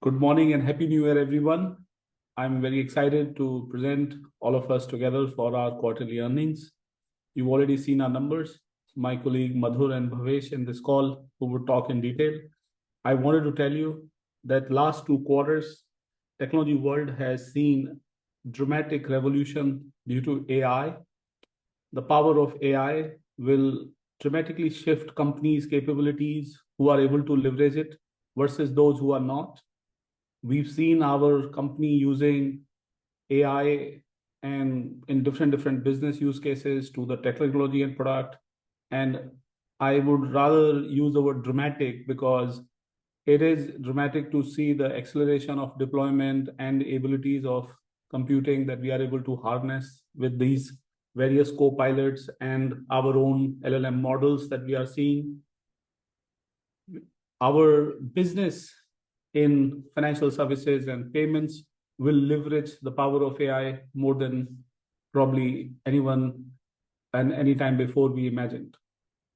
Good morning and Happy New Year, everyone. I'm very excited to present all of us together for our quarterly earnings. You've already seen our numbers. My colleague Madhur and Bhavesh in this call who will talk in detail. I wanted to tell you that last 2 quarters, technology world has seen dramatic revolution due to AI. The power of AI will dramatically shift companies' capabilities who are able to leverage it versus those who are not. We've seen our company using AI and in different business use cases to the technology and product. And I would rather use the word dramatic because it is dramatic to see the acceleration of deployment and abilities of computing that we are able to harness with these various co-pilots and our own LLM models that we are seeing. Our business in financial services and payments will leverage the power of AI more than probably anyone and any time before we imagined.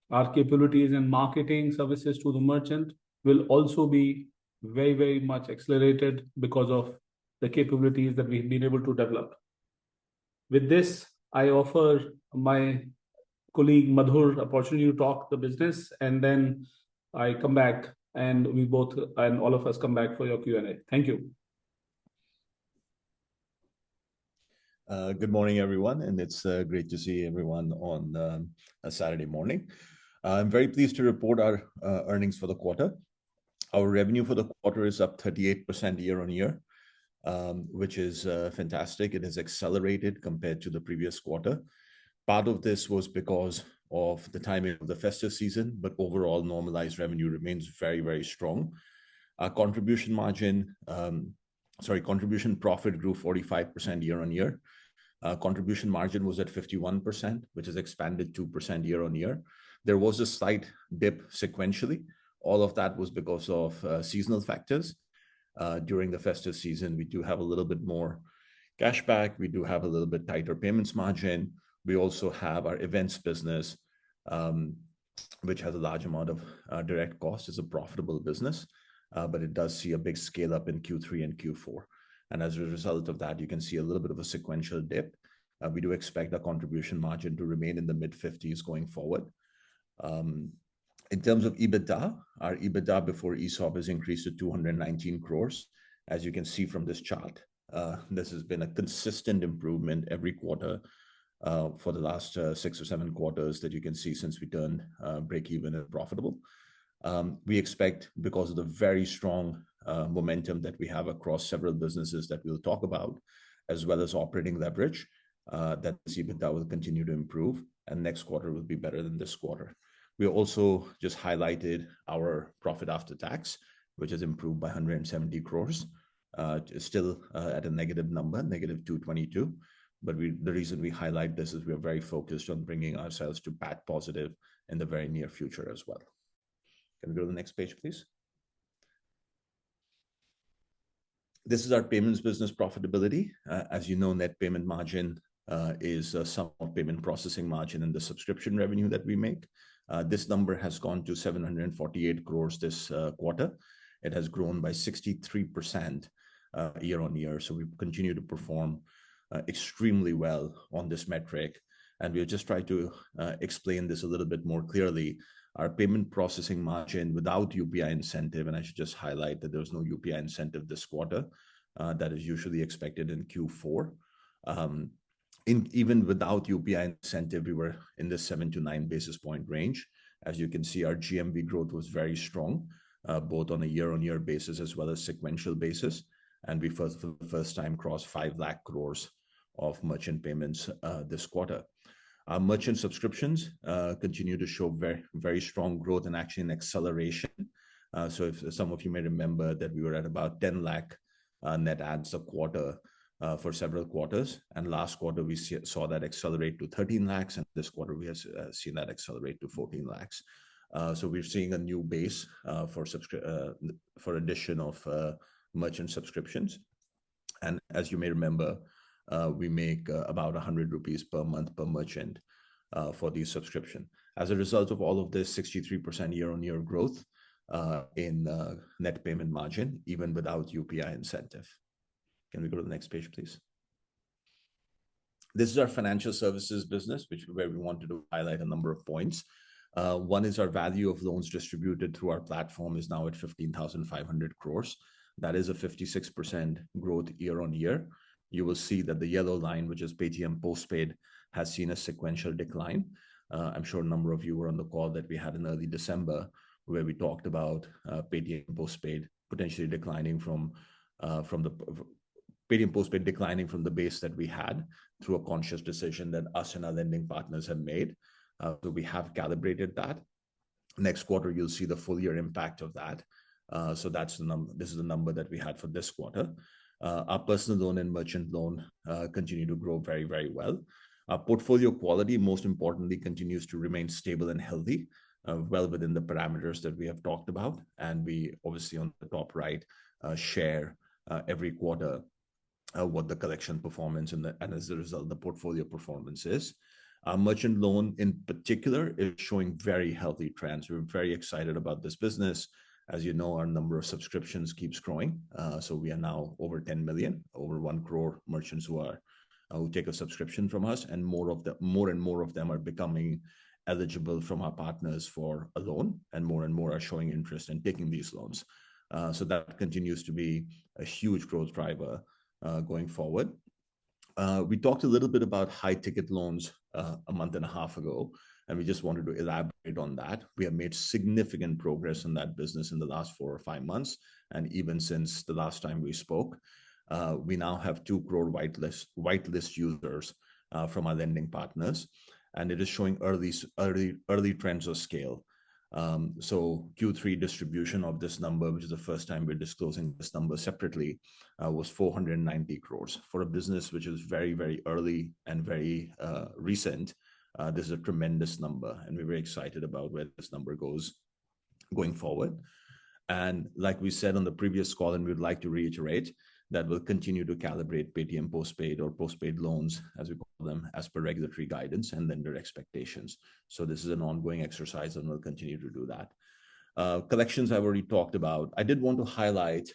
Our capabilities in marketing services to the merchant will also be very much accelerated because of the capabilities that we've been able to develop. With this, I offer my colleague Madhur opportunity to talk the business, and then I come back and we both and all of us come back for your Q&A. Thank you. Good morning, everyone, and it's great to see everyone on a Saturday morning. I'm very pleased to report our earnings for the quarter. Our revenue for the quarter is up 38% year on year, which is fantastic. It has accelerated compared to the previous quarter. Part of this was because of the timing of the festive season, but overall normalized revenue remains very strong. Our contribution profit grew 45% year on year. Contribution margin was at 51%, which has expanded 2% year on year. There was a slight dip sequentially. All of that was because of seasonal factors. During the festive season, we do have a little bit more cash back. We do have a little bit tighter payments margin. We also have our events business, which has a large amount of direct costs. It's a profitable business, but it does see a big scale up in Q3 and Q4. And as a result of that, you can see a little bit of a sequential dip. We do expect our contribution margin to remain in the mid-50s going forward. In terms of EBITDA, our EBITDA before ESOP has increased to 219 crores. As you can see from this chart, this has been a consistent improvement every quarter for the last 6 or 7 quarters that you can see since we turned break even and profitable. We expect, because of the very strong momentum that we have across several businesses that we'll talk about, as well as operating leverage, that EBITDA will continue to improve, and next quarter will be better than this quarter. We also just highlighted our profit after tax, which has improved by 170 crores. It's still at a negative number, negative 222. But the reason we highlight this is we are very focused on bringing ourselves to PAT positive in the very near future as well. Can we go to the next page, please? This is our payments business profitability. As you know, net payment margin is a sum of payment processing margin and the subscription revenue that we make. This number has gone to 748 crores this quarter. It has grown by 63% year on year. So we continue to perform extremely well on this metric. And we'll just try to explain this a little bit more clearly. Our payment processing margin without UPI incentive, and I should just highlight that there was no UPI incentive this quarter, that is usually expected in Q4. Even without UPI incentive, we were in the 7 to 9 basis point range. As you can see, our GMV growth was very strong, both on a year-on-year basis as well as sequential basis. And we for the first time crossed 5 lakh crores of merchant payments this quarter. Our merchant subscriptions continue to show very strong growth and actually an acceleration. So if some of you may remember that we were at about 10 lakh net adds a quarter for several quarters. And last quarter, we saw that accelerate to 13 lakhs. And this quarter, we have seen that accelerate to 14 lakhs. So we're seeing a new base for addition of merchant subscriptions. And as you may remember, we make about 100 rupees per month per merchant for these subscription. As a result of all of this 63% year-on-year growth, in net payment margin, even without UPI incentive. Can we go to the next page, please? This is our financial services business, where we wanted to highlight a number of points. One is our value of loans distributed through our platform is now at 15,500 crores. That is a 56% growth year on year. You will see that the yellow line, which is PayTM postpaid, has seen a sequential decline. I'm sure a number of you were on the call that we had in early December, where we talked about PayTM postpaid potentially declining from the PayTM postpaid declining from the base that we had through a conscious decision that us and our lending partners have made. So we have calibrated that. Next quarter, you'll see the full year impact of that. So that's the number. This is the number that we had for this quarter. Our personal loan and merchant loan continue to grow very, very well. Our portfolio quality, most importantly, continues to remain stable and healthy, well within the parameters that we have talked about. And we obviously on the top right share every quarter what the collection performance and as a result, the portfolio performance is. Our merchant loan in particular is showing very healthy trends. We're very excited about this business. As you know, our number of subscriptions keeps growing. So we are now over 10 million, over 1 crore merchants who take a subscription from us, and more and more of them are becoming eligible from our partners for a loan, and more are showing interest in taking these loans. So that continues to be a huge growth driver going forward. We talked a little bit about high ticket loans a month and a half ago, and we just wanted to elaborate on that. We have made significant progress in that business in the last 4 or 5 months, and even since the last time we spoke. We now have 2 crore whitelist users from our lending partners, and it is showing early trends of scale. So Q3 distribution of this number, which is the first time we're disclosing this number separately, was 490 crores. For a business which is very, very early and very recent, this is a tremendous number, and we're very excited about where this number goes going forward. And like we said on the previous call, and we'd like to reiterate, that we'll continue to calibrate PayTM postpaid or postpaid loans, as we call them, as per regulatory guidance and lender expectations. So this is an ongoing exercise, and we'll continue to do that. Collections I've already talked about. I did want to highlight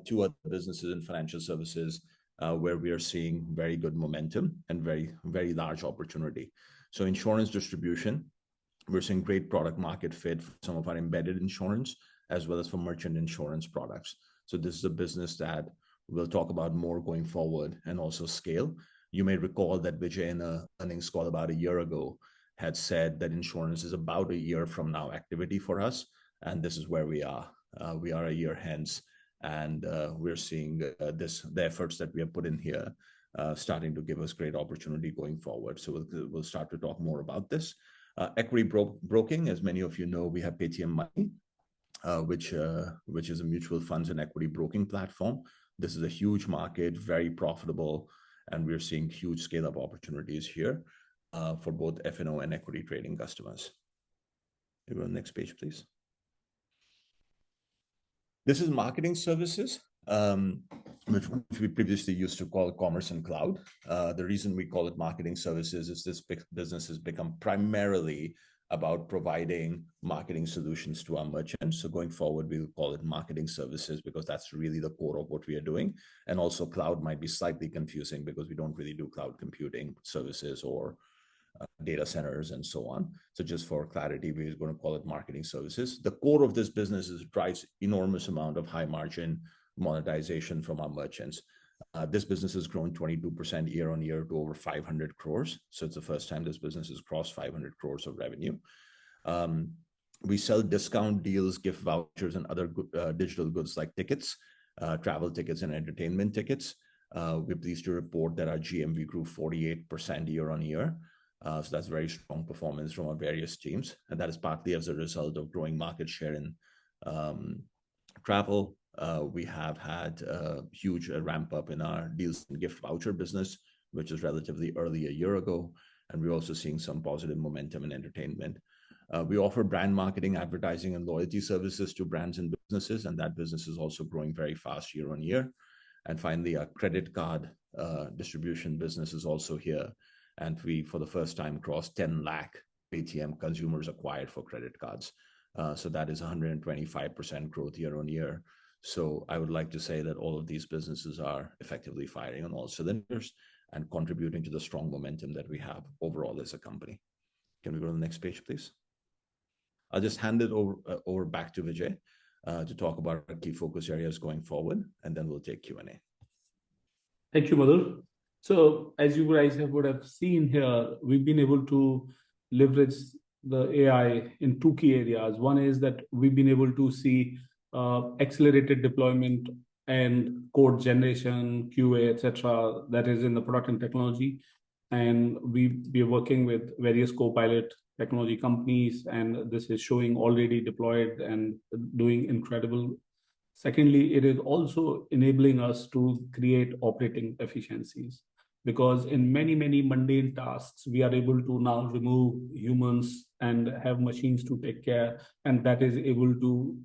2 other businesses in financial services where we are seeing very good momentum and very, very large opportunity. So insurance distribution, we're seeing great product market fit for some of our embedded insurance, as well as for merchant insurance products. So this is a business that we'll talk about more going forward and also scale. You may recall that Vijay in an earnings call about a year ago had said that insurance is about a year from now activity for us. And this is where we are. We are a year hence, and we're seeing the efforts that we have put in here starting to give us great opportunity going forward. So we'll start to talk more about this. Equity broking, as many of you know, we have PayTM Money, which is a mutual funds and equity broking platform. This is a huge market, very profitable, and we're seeing huge scale-up opportunities here for both F&O and equity trading customers. Can we go to the next page, please? This is marketing services, which we previously used to call commerce and cloud. The reason we call it marketing services is this business has become primarily about providing marketing solutions to our merchants. So going forward, we will call it marketing services because that's really the core of what we are doing. And also cloud might be slightly confusing because we don't really do cloud computing services or data centers and so on. So just for clarity, we're going to call it marketing services. The core of this business drives enormous amount of high margin monetization from our merchants. This business has grown 22% year on year to over 500 crores. So it's the first time this business has crossed 500 crores of revenue. We sell discount deals, gift vouchers, and other digital goods like tickets, travel tickets, and entertainment tickets. We're pleased to report that our GMV grew 48% year on year. So that's very strong performance from our various teams. And that is partly as a result of growing market share in travel. We have had a huge ramp up in our deals and gift voucher business, which is relatively early a year ago. And we're also seeing some positive momentum in entertainment. We offer brand marketing, advertising, and loyalty services to brands and businesses, and that business is also growing very fast year on year. And finally, our credit card distribution business is also here. And we, for the first time, crossed 10 lakh PayTM consumers acquired for credit cards. So that is 125% growth year on year. So I would like to say that all of these businesses are effectively firing on all cylinders and contributing to the strong momentum that we have overall as a company. Can we go to the next page, please? I'll just hand it over back to Vijay to talk about our key focus areas going forward, and then we'll take Q&A. Thank you, Madhur. So as you guys would have seen here, we've been able to leverage the AI in two key areas. One is that we've been able to see accelerated deployment and code generation, QA, etc. that is in the product and technology. And we are working with various co-pilot technology companies, and this is showing already deployed and doing incredible. Secondly, it is also enabling us to create operating efficiencies, because in many, many mundane tasks, we are able to now remove humans and have machines to take care, and that is able to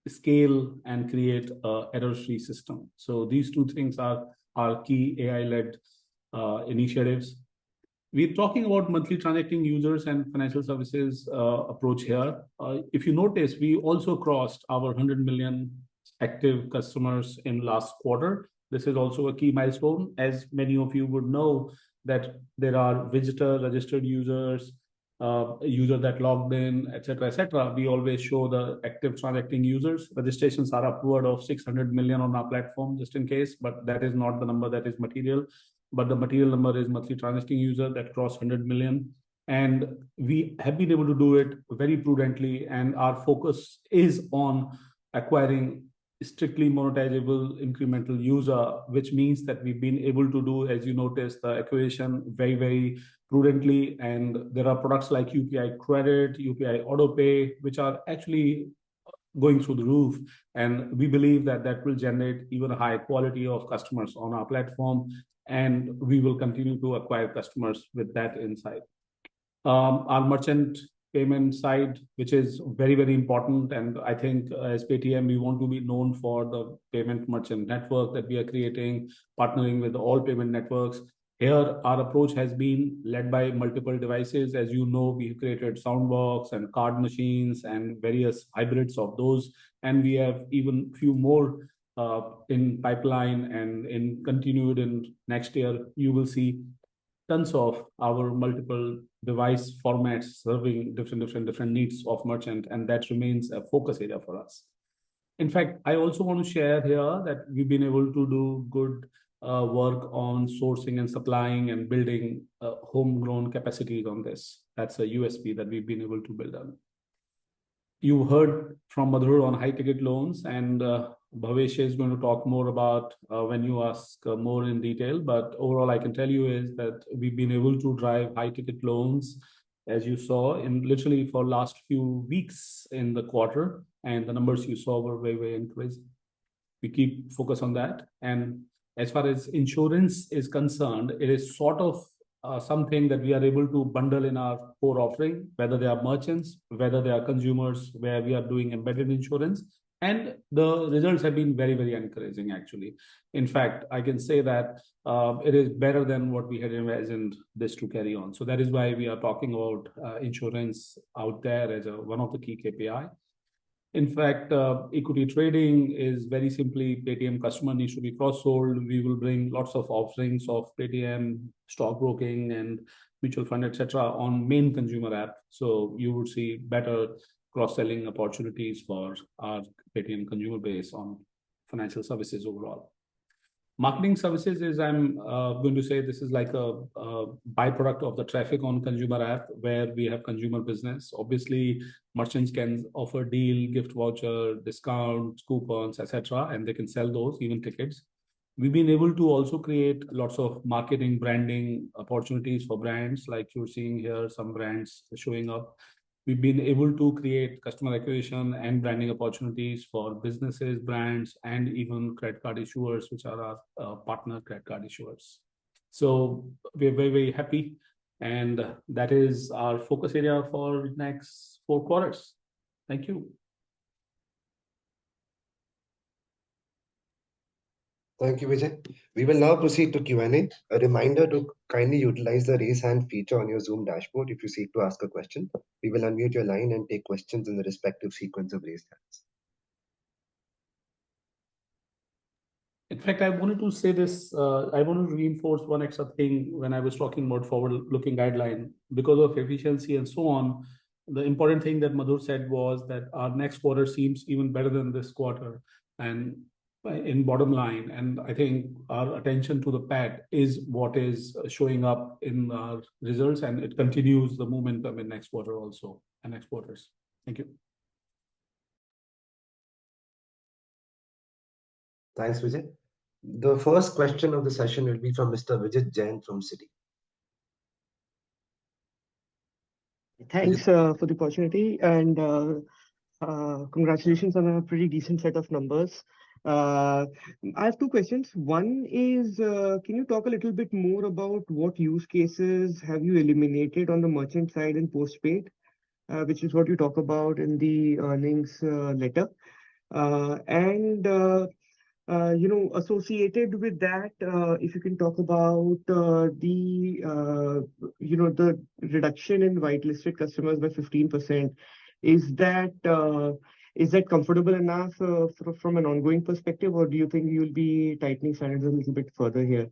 scale and create an error-free system. So these two things are our key AI-led initiatives. We're talking about monthly transacting users and financial services approach here. If you notice, we also crossed our 100 million active customers in last quarter. This is also a key milestone. As many of you would know, that there are visitor registered users, user that logged in, etc. We always show the active transacting users. Registrations are upward of 600 million on our platform, just in case, but that is not the number that is material. But the material number is monthly transacting user that crossed 100 million. And we have been able to do it very prudently. And our focus is on acquiring strictly monetizable incremental user, which means that we've been able to do, as you notice, the acquisition very, very prudently. And there are products like UPI credit, UPI auto pay, which are actually going through the roof. And we believe that that will generate even a high quality of customers on our platform. And we will continue to acquire customers with that insight. Our merchant payment side, which is very, very important. And I think as PayTM, we want to be known for the payment merchant network that we are creating, partnering with all payment networks. Here, our approach has been led by multiple devices. As you know, we've created Soundbox and card machines and various hybrids of those. And we have even few more in pipeline, and in continued in next year, you will see tons of our multiple device formats serving different needs of merchant, and that remains a focus area for us. In fact, I also want to share here that we've been able to do good work on sourcing and supplying and building homegrown capacities on this. That's a USP that we've been able to build on. You heard from Madhur on high ticket loans, and Bhavesh is going to talk more about when you ask more in detail. But overall, I can tell you is that we've been able to drive high ticket loans, as you saw, in literally for last few weeks in the quarter, and the numbers you saw were very, very encouraging. We keep focus on that. And as far as insurance is concerned, it is sort of something that we are able to bundle in our core offering, whether they are merchants, whether they are consumers, where we are doing embedded insurance. And the results have been very, very encouraging, actually. In fact, I can say that it is better than what we had imagined this to carry on. So that is why we are talking about insurance out there as one of the key KPI. In fact, equity trading is very simply PayTM customer needs to be cross-sold. We will bring lots of offerings of PayTM, stockbroking, and mutual fund, etc. on main consumer app. So you would see better cross-selling opportunities for our PayTM consumer base on financial services overall. Marketing services is, I'm going to say, this is like a byproduct of the traffic on consumer app where we have consumer business. Obviously, merchants can offer deal, gift voucher, discounts, coupons, etc., and they can sell those, even tickets. We've been able to also create lots of marketing, branding opportunities for brands, like you're seeing here, some brands showing up. We've been able to create customer acquisition and branding opportunities for businesses, brands, and even credit card issuers, which are our partner credit card issuers. So we're very, very happy. And that is our focus area for next 4 quarters. Thank you. Thank you, Vijay. We will now proceed to Q&A. A reminder to kindly utilize the raise hand feature on your Zoom dashboard if you seek to ask a question. We will unmute your line and take questions in the respective sequence of raised hands. In fact, I wanted to say this, I wanted to reinforce one extra thing when I was talking about forward-looking guideline. Because of efficiency and so on, the important thing that Madhur said was that our next quarter seems even better than this quarter and in bottom line. And I think our attention to the PAT is what is showing up in our results, and it continues the momentum in next quarter also and next quarters. Thank you. Thanks, Vijay. The first question of the session will be from Mr. Vijay Jain from Citi. Thanks for the opportunity, and congratulations on a pretty decent set of numbers. I have two questions. One is, can you talk a little bit more about what use cases have you eliminated on the merchant side in postpaid, which is what you talk about in the earnings letter. Associated with that, if you can talk about the reduction in whitelisted customers by 15%, is that comfortable enough from an ongoing perspective, or do you think you'll be tightening standards a little bit further here?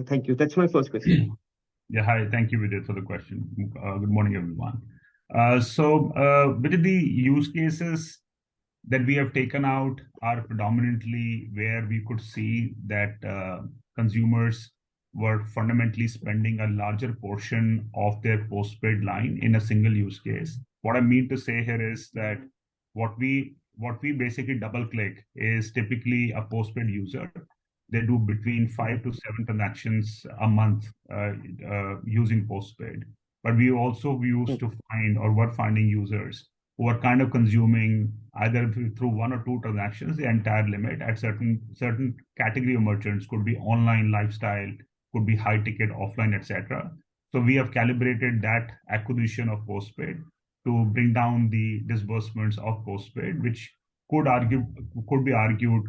Thank you. That's my first question. Yeah, hi. Thank you, Vijay, for the question. Good morning, everyone. Vijay, the use cases that we have taken out are predominantly where we could see that consumers were fundamentally spending a larger portion of their postpaid line in a single use case. What I mean to say here is that what we basically double click is typically a postpaid user. They do between 5 to 7 transactions a month using postpaid. But we also used to find or were finding users who are kind of consuming either through 1 or 2 transactions the entire limit at certain category of merchants, could be online, lifestyle, could be high ticket, offline, etc. So we have calibrated that acquisition of postpaid to bring down the disbursements of postpaid, which could be argued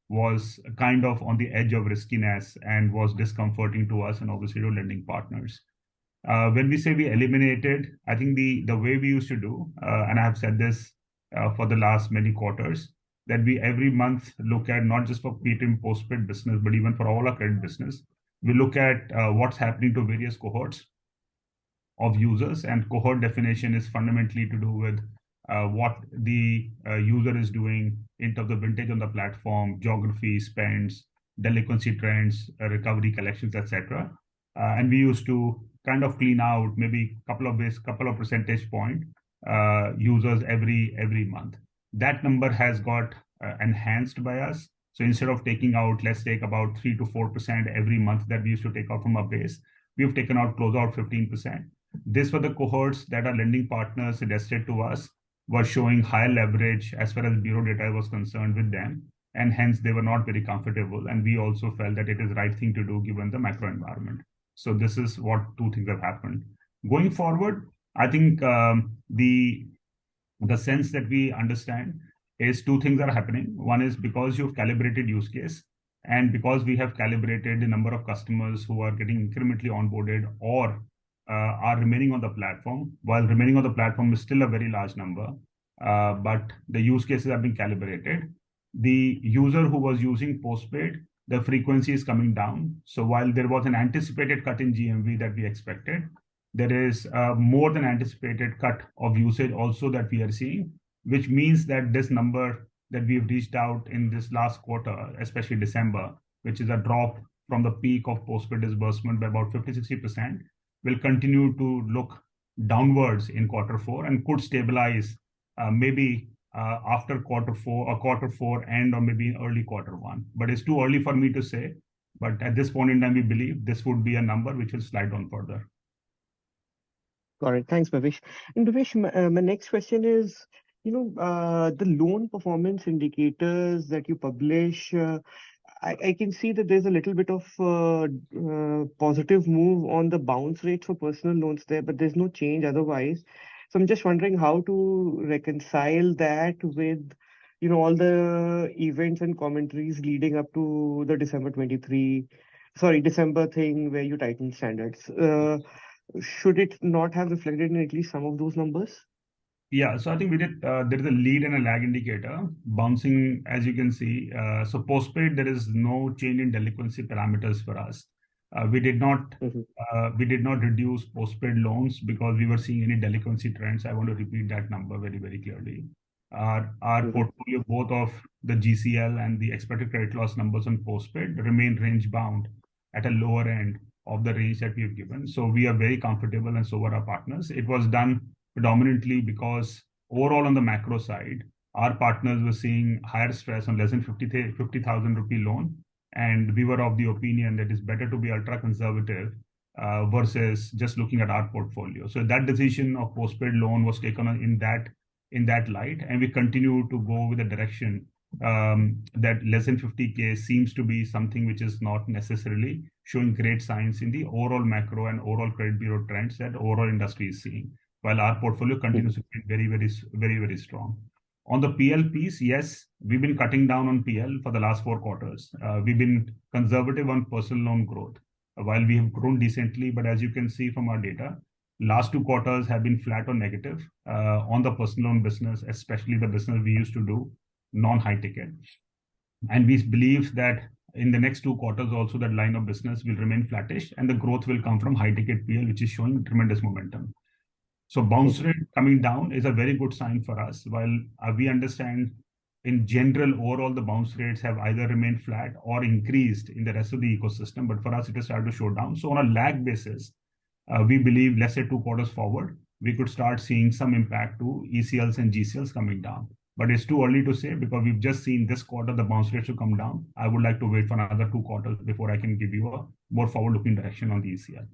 was kind of on the edge of riskiness and was discomforting to us and obviously to lending partners. When we say we eliminated, I think the way we used to do, and I have said this for the last many quarters, that we every month look at not just for PayTM postpaid business, but even for all our credit business, we look at what's happening to various cohorts of users, and cohort definition is fundamentally to do with what the user is doing in terms of vintage on the platform, geography, spends, delinquency trends, recovery collections, etc. And we used to kind of clean out maybe couple of percentage point users every month. That number has got enhanced by us. So instead of taking out, let's take about 3 to 4% every month that we used to take out from our base, we've taken out close out 15%. This were the cohorts that our lending partners suggested to us were showing higher leverage as far as bureau data was concerned with them, and hence they were not very comfortable. And we also felt that it is the right thing to do given the macro environment. So this is what 2 things have happened. Going forward, I think the sense that we understand is 2 things are happening. One is because you've calibrated use case, and because we have calibrated the number of customers who are getting incrementally onboarded or are remaining on the platform. While remaining on the platform is still a very large number, but the use cases have been calibrated. The user who was using postpaid, the frequency is coming down. So while there was an anticipated cut in GMV that we expected, there is more than anticipated cut of usage also that we are seeing, which means that this number that we've reached out in this last quarter, especially December, which is a drop from the peak of postpaid disbursement by about 50-60%, will continue to look downwards in Q4 and could stabilize maybe after Q4 end or maybe in early Q1. But it's too early for me to say. But at this point in time, we believe this would be a number which will slide down further. Got it. Thanks, Bhavesh. And Bhavesh, my next question is, the loan performance indicators that you publish, I can see that there's a little bit of positive move on the bounce rate for personal loans there, but there's no change otherwise. So I'm just wondering how to reconcile that with, all the events and commentaries leading up to the December thing where you tightened standards. Should it not have reflected in at least some of those numbers? Yeah, so I think there is a lead and a lag indicator bouncing, as you can see. So postpaid, there is no change in delinquency parameters for us. We did not reduce postpaid loans because we were seeing any delinquency trends. I want to repeat that number very, very clearly. Our portfolio, both of the GCL and the expected credit loss numbers on postpaid, remain range bound at a lower end of the range that we've given. So we are very comfortable, and so are our partners. It was done predominantly because overall on the macro side, our partners were seeing higher stress on less than 50,000 rupee loan. And we were of the opinion that it's better to be ultra conservative versus just looking at our portfolio. So that decision of postpaid loan was taken in that light. And we continue to go with the direction that less than 50K seems to be something which is not necessarily showing great signs in the overall macro and overall credit bureau trends that overall industry is seeing, while our portfolio continues to be very, very, very, very strong. On the PL piece, yes, we've been cutting down on PL for the last 4 quarters. We've been conservative on personal loan growth while we have grown decently. But as you can see from our data, last 2 quarters have been flat or negative on the personal loan business, especially the business we used to do, non-high ticket. And we believe that in the next 2 quarters also that line of business will remain flattish and the growth will come from high ticket PL, which is showing tremendous momentum. So bounce rate coming down is a very good sign for us. While we understand in general, overall, the bounce rates have either remained flat or increased in the rest of the ecosystem, but for us, it has started to show down. So on a lag basis, we believe, let's say 2 quarters forward, we could start seeing some impact to ECLs and GCLs coming down. But it's too early to say because we've just seen this quarter the bounce rates to come down. I would like to wait for another 2 quarters before I can give you a more forward-looking direction on the ECL.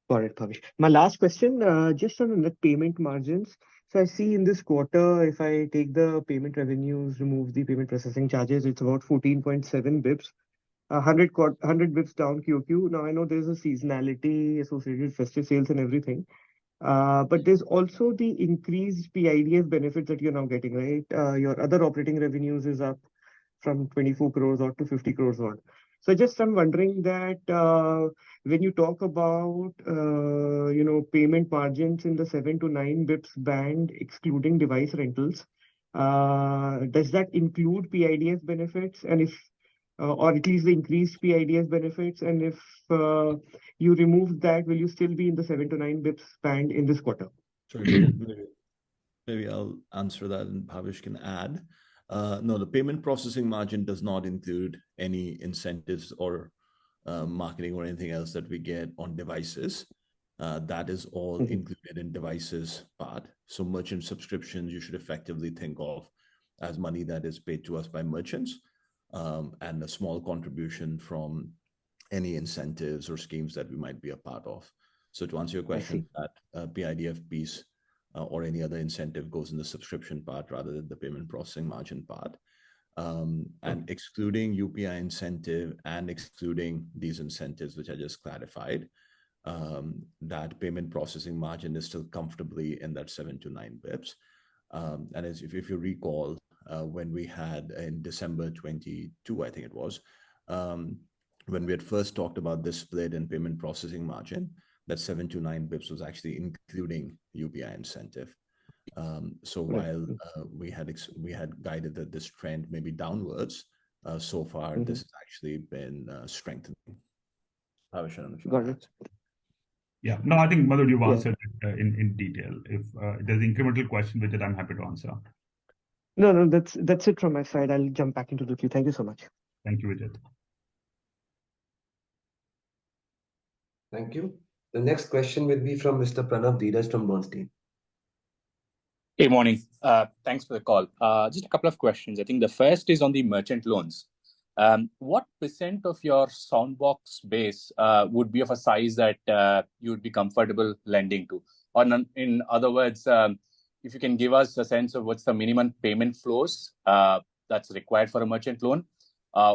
Got it, Bhavesh. My last question, just on the net payment margins. So I see in this quarter, if I take the payment revenues, remove the payment processing charges, it's about 14.7 bips, 100 bips down QQ. Now I know there's a seasonality associated with festive sales and everything. But there's also the increased PIDF benefits that you're now getting, right? Your other operating revenues is up from 24 crores odd to 50 crores odd. So just I'm wondering that when you talk about payment margins in the 7 to 9 bips band, excluding device rentals, does that include PIDF benefits? And if or at least the increased PIDF benefits, and if you remove that, will you still be in the 7 to 9 bips band in this quarter? Sorry, maybe I'll answer that and Bhavesh can add. No, the payment processing margin does not include any incentives or marketing or anything else that we get on devices. That is all included in devices part. So merchant subscriptions, you should effectively think of as money that is paid to us by merchants, and a small contribution from any incentives or schemes that we might be a part of. So to answer your question, that PIDF piece or any other incentive goes in the subscription part rather than the payment processing margin part. And excluding UPI incentive and excluding these incentives, which I just clarified, that payment processing margin is still comfortably in that 7 to 9 bips. And as if you recall, when we had in December 22, I think it was, when we had first talked about this split in payment processing margin, that 7 to 9 bips was actually including UPI incentive. So while we had guided that this trend may be downwards, so far this has actually been strengthening. Got it. Yeah, no, I think Madhur, you've answered it in detail. If there's an incremental question with it, I'm happy to answer. No, that's it from my side. I'll jump back into the queue. Thank you so much. Thank you, Vijay. Thank you. The next question will be from Mr. Pranav Dheeraj from Bernstein. Hey, morning. Thanks for the call. Just a couple of questions. I think the first is on the merchant loans. What % of your Soundbox base would be of a size that you would be comfortable lending to? Or in other words, if you can give us a sense of what's the minimum payment flows that's required for a merchant loan,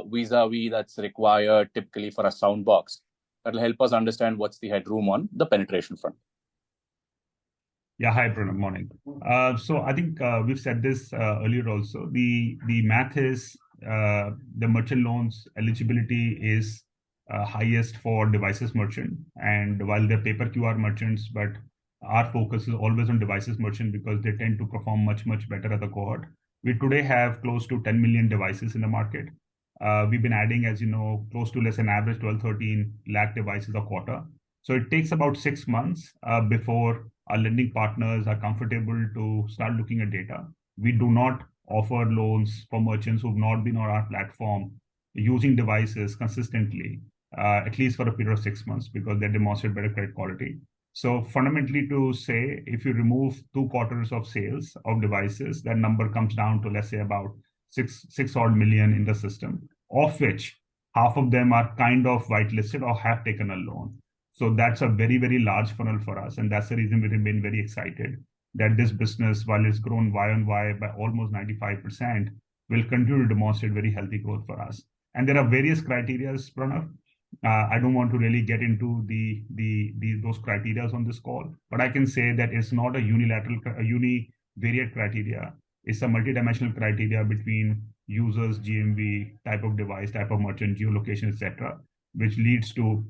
vis-a-vis that's required typically for a Soundbox. That'll help us understand what's the headroom on the penetration front. Yeah, hi, Pranav. Morning. So I think we've said this earlier also. The math is the merchant loans eligibility is highest for devices merchant, and while they're paper QR merchants, but our focus is always on devices merchant because they tend to perform much better as a cohort. We today have close to 10 million devices in the market. We've been adding, as you know, close to less than average 12-13 lakh devices a quarter. So it takes about 6 months before our lending partners are comfortable to start looking at data. We do not offer loans for merchants who've not been on our platform using devices consistently, at least for a period of 6 months, because they demonstrate better credit quality. So fundamentally, to say, if you remove 2 quarters of sales of devices, that number comes down to, let's say, about 6 odd million in the system, of which half of them are kind of whitelisted or have taken a loan. So that's a very large funnel for us. And that's the reason we remain very excited that this business, while it's grown Y on Y by almost 95%, will continue to demonstrate very healthy growth for us. And there are various criteria, Pranav. I don't want to really get into those criteria on this call, but I can say that it's not a univariate criteria. It's a multidimensional criteria between users, GMV, type of device, type of merchant, geolocation, etc., which leads to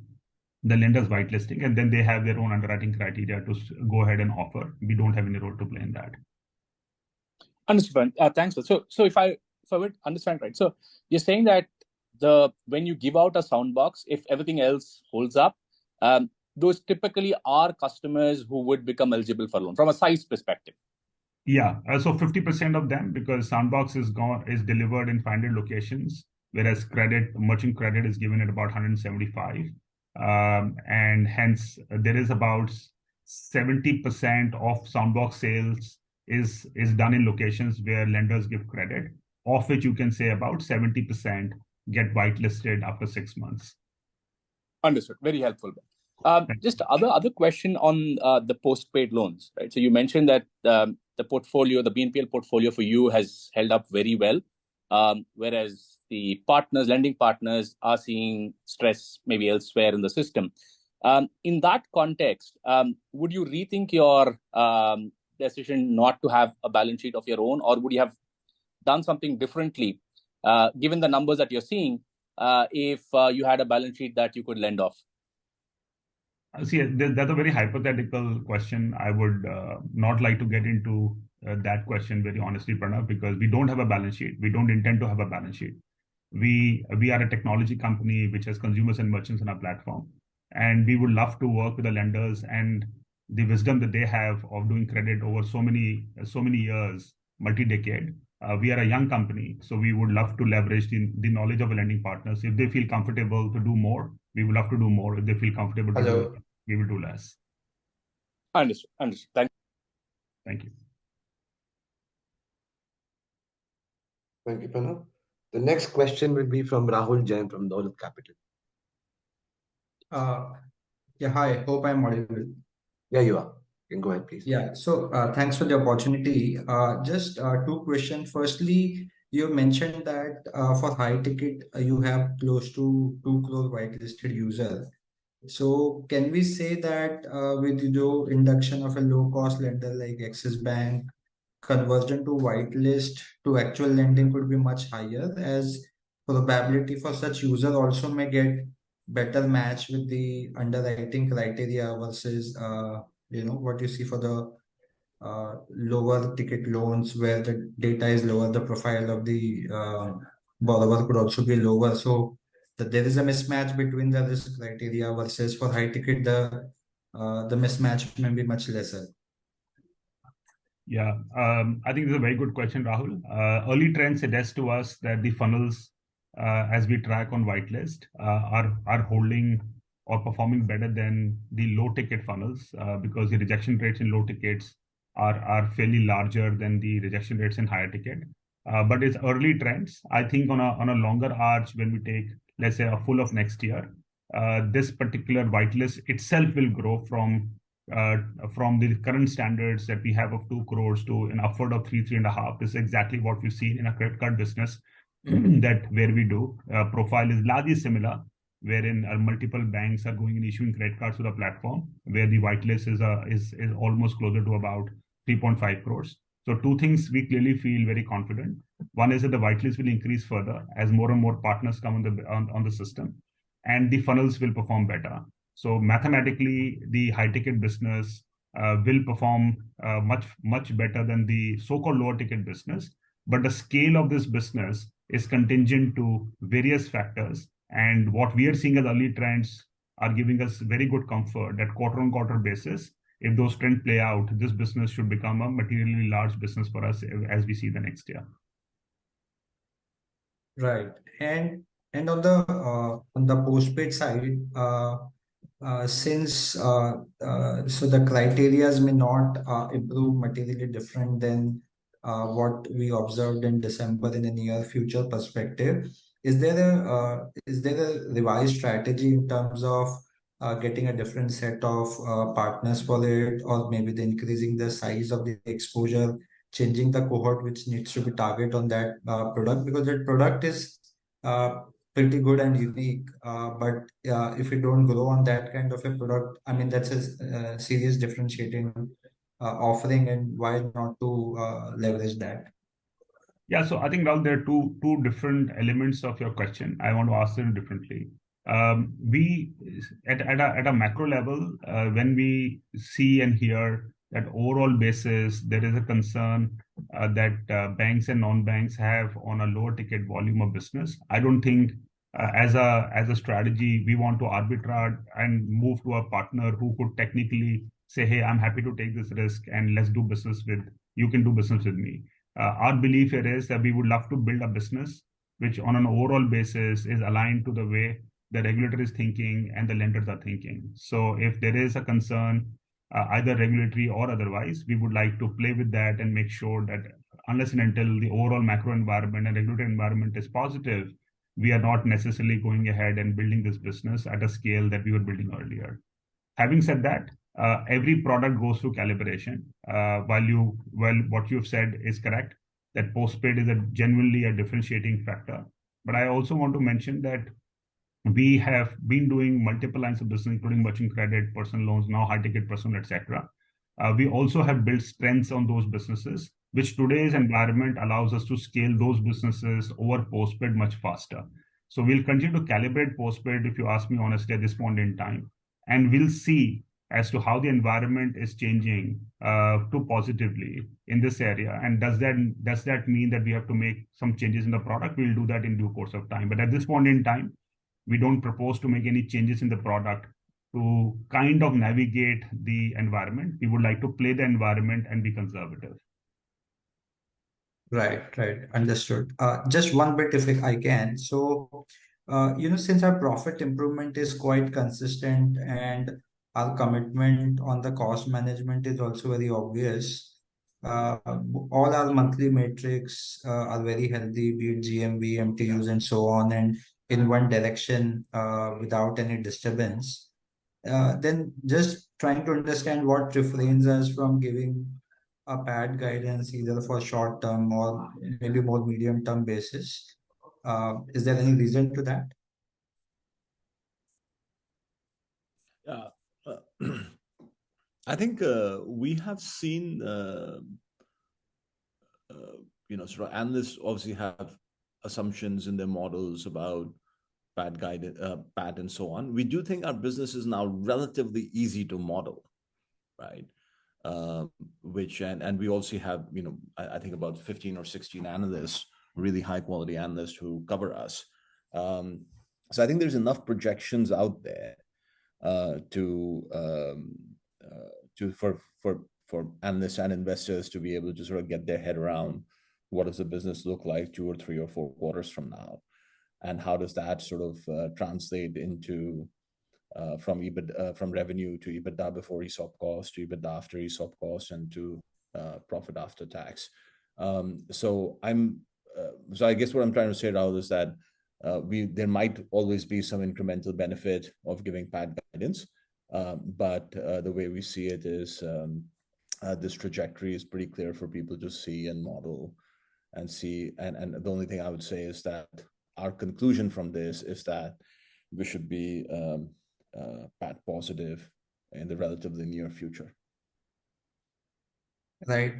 the lender's whitelisting, and then they have their own underwriting criteria to go ahead and offer. We don't have any role to play in that. Understood. Thanks. So if I would understand right, so you're saying that when you give out a soundbox, if everything else holds up, those typically are customers who would become eligible for loan from a size perspective. Yeah, so 50% of them, because Soundbox is delivered in 500 locations, whereas merchant credit is given at about 175. And hence there is about 70% of Soundbox sales is done in locations where lenders give credit, of which you can say about 70% get whitelisted after 6 months. Understood. Very helpful. Just other question on the postpaid loans, right? So you mentioned that the portfolio, the BNPL portfolio for you has held up very well, whereas the lending partners are seeing stress maybe elsewhere in the system. In that context, would you rethink your decision not to have a balance sheet of your own, or would you have done something differently, given the numbers that you're seeing, if you had a balance sheet that you could lend off? See, that's a very hypothetical question. I would not like to get into that question very honestly, Pranav, because we don't have a balance sheet. We don't intend to have a balance sheet. We are a technology company which has consumers and merchants on our platform, and we would love to work with the lenders and the wisdom that they have of doing credit over so many years, multi-decade. We are a young company, so we would love to leverage the knowledge of the lending partners. If they feel comfortable to do more, we would love to do more. If they feel comfortable to do less, we will do less. Understood. Thank you. Thank you, Pranav. The next question will be from Rahul Jain from Dolat Capital. Yeah, hi. Hope I'm audible. Yeah, you are. You can go ahead, please. Yeah, so thanks for the opportunity. Just 2 questions. Firstly, you mentioned that for high ticket, you have close to 2 crore whitelisted users. So can we say that with the induction of a low-cost lender like Axis Bank, conversion to whitelist to actual lending could be much higher, as probability for such user also may get better match with the underwriting criteria versus what you see for the lower ticket loans where the data is lower, the profile of the borrower could also be lower. So there is a mismatch between the risk criteria versus for high ticket, the mismatch may be much lesser. Yeah, I think this is a very good question, Rahul. Early trends suggest to us that the funnels, as we track on whitelist, are holding or performing better than the low ticket funnels, because the rejection rates in low tickets are fairly larger than the rejection rates in higher ticket. But it's early trends. I think on a longer arc, when we take, let's say, a full of next year, this particular whitelist itself will grow from the current standards that we have of 2 crores to an upward of 3.5. This is exactly what we've seen in a credit card business that where we do. Profile is largely similar, wherein multiple banks are going and issuing credit cards to the platform, where the whitelist is almost closer to about 3.5 crores. So two things we clearly feel very confident. One is that the whitelist will increase further as more and more partners come on the system, and the funnels will perform better. So mathematically, the high ticket business will perform much better than the so-called lower ticket business. But the scale of this business is contingent to various factors. And what we are seeing as early trends are giving us very good comfort that quarter-on-quarter basis, if those trends play out, this business should become a materially large business for us as we see the next year. Right. And on the postpaid side, since so the criterias may not improve materially different than what we observed in December in a near future perspective, is there a revised strategy in terms of getting a different set of partners for it, or maybe the increasing the size of the exposure, changing the cohort which needs to be targeted on that product, because that product is pretty good and unique. But if you don't grow on that kind of a product, I mean, that's a serious differentiating offering, and why not to leverage that? Yeah, so I think, Rahul, there are two different elements of your question. I want to ask them differently. We at a macro level, when we see and hear that overall basis, there is a concern that banks and non-banks have on a lower ticket volume of business. I don't think as a strategy we want to arbitrage and move to a partner who could technically say, hey, I'm happy to take this risk and let's do business with you, can do business with me. Our belief here is that we would love to build a business which on an overall basis is aligned to the way the regulator is thinking and the lenders are thinking. So if there is a concern, either regulatory or otherwise, we would like to play with that and make sure that unless and until the overall macro environment and regulatory environment is positive, we are not necessarily going ahead and building this business at a scale that we were building earlier. Having said that, every product goes through calibration. While what you've said is correct, that postpaid is genuinely a differentiating factor. But I also want to mention that we have been doing multiple lines of business, including merchant credit, personal loans, now high ticket personal, etc. We also have built strengths on those businesses, which today's environment allows us to scale those businesses over postpaid much faster. So we'll continue to calibrate postpaid, if you ask me honestly, at this point in time. And we'll see as to how the environment is changing to positively in this area. And does that mean that we have to make some changes in the product? We'll do that in due course of time. But at this point in time, we don't propose to make any changes in the product to kind of navigate the environment. We would like to play the environment and be conservative. Right. Understood. Just one bit if I can. So, since our profit improvement is quite consistent and our commitment on the cost management is also very obvious, all our monthly metrics are very healthy, be it GMV, MTUs, and so on, and in one direction without any disturbance. Then just trying to understand what refrains us from giving a bad guidance either for short term or maybe more medium term basis. Is there any reason to that? I think we have seen, sort of analysts obviously have assumptions in their models about bad guidance, bad and so on. We do think our business is now relatively easy to model, right? And we also have, I think about 15 or 16 analysts, really high quality analysts who cover us. So I think there's enough projections out there for analysts and investors to be able to sort of get their head around what does the business look like 2 or 3 or 4 quarters from now, and how does that sort of translate into from revenue to EBITDA before ESOP cost, to EBITDA after ESOP cost, and to profit after tax. So I guess what I'm trying to say, Rahul, is that there might always be some incremental benefit of giving bad guidance, but the way we see it is this trajectory is pretty clear for people to see and model and see. And the only thing I would say is that our conclusion from this is that we should be PAT positive in the relatively near future. Right.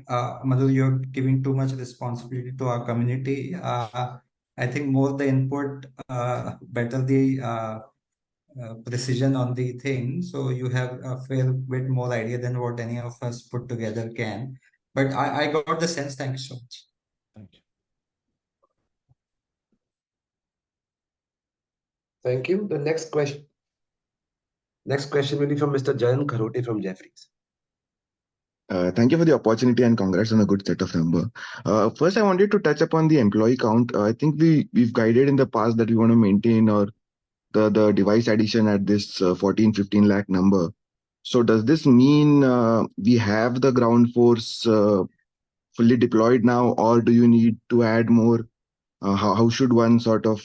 Madhu, you're giving too much responsibility to our community. I think more the input, better the precision on the thing. So you have a fair bit more idea than what any of us put together can. But I got the sense. Thank you so much. Thank you. Thank you. The next question will be from Mr. Jayant Kharote from Jefferies. Thank you for the opportunity and congrats on a good set of numbers. First, I wanted to touch upon the employee count. I think we've guided in the past that we want to maintain the device addition at this 14-15 lakh number. So does this mean we have the ground force fully deployed now, or do you need to add more? How should one sort of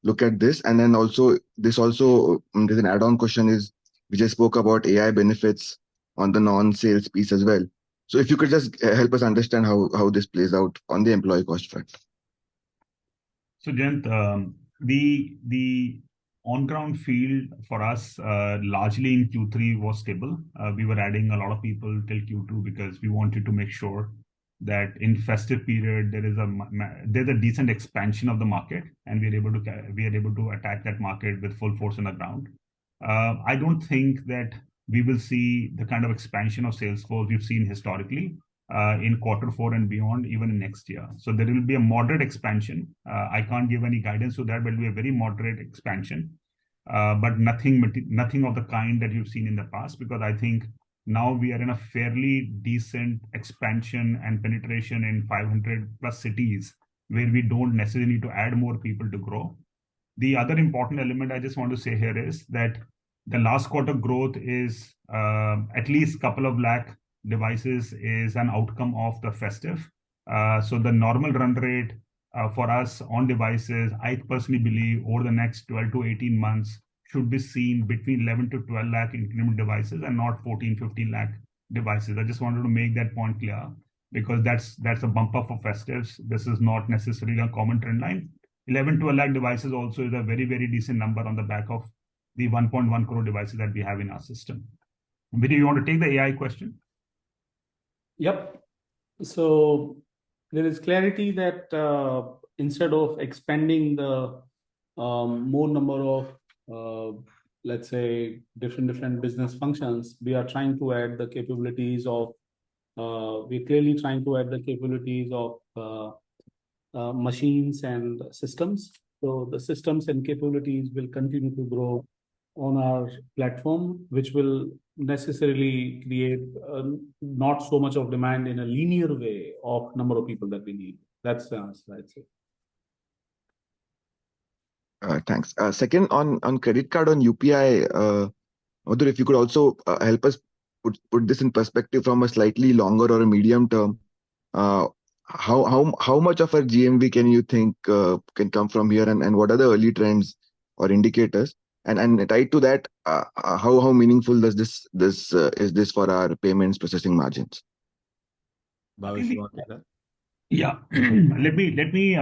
look at this? And then also there's an add-on question is we just spoke about AI benefits on the non-sales piece as well. So if you could just help us understand how this plays out on the employee cost front. So Jayant, the on-ground field for us largely in Q3 was stable. We were adding a lot of people till Q2 because we wanted to make sure that in festive period there's a decent expansion of the market, and we are able to attack that market with full force on the ground. I don't think that we will see the kind of expansion of Salesforce we've seen historically in Q4 and beyond, even in next year. So there will be a moderate expansion. I can't give any guidance to that, but it will be a very moderate expansion, but nothing of the kind that you've seen in the past, because I think now we are in a fairly decent expansion and penetration in 500 plus cities where we don't necessarily need to add more people to grow. The other important element I just want to say here is that the last quarter growth is at least couple of lakh devices is an outcome of the festive. So the normal run rate for us on devices, I personally believe over the next 12 to 18 months should be seen between 11 to 12 lakh incremental devices and not 14, 15 lakh devices. I just wanted to make that point clear, because that's a bump up for festives. This is not necessarily a common trend line. 11 to 12 lakh devices also is a very, very decent number on the back of the 1.1 crore devices that we have in our system. Vidya, you want to take the AI question? Yep. So there is clarity that instead of expanding the more number of let's say different business functions, we are trying to add the capabilities of we're clearly trying to add the capabilities of machines and systems. So the systems and capabilities will continue to grow on our platform, which will necessarily create not so much of demand in a linear way of number of people that we need. That's the answer, I'd say. Thanks. Second, on credit card on UPI, Madhur, if you could also help us put this in perspective from a slightly longer or a medium term. How much of our GMV can you think can come from here, and what are the early trends or indicators? And tied to that, how meaningful does this is this for our payments processing margins? Bhavesh, you want to take that? Yeah, let me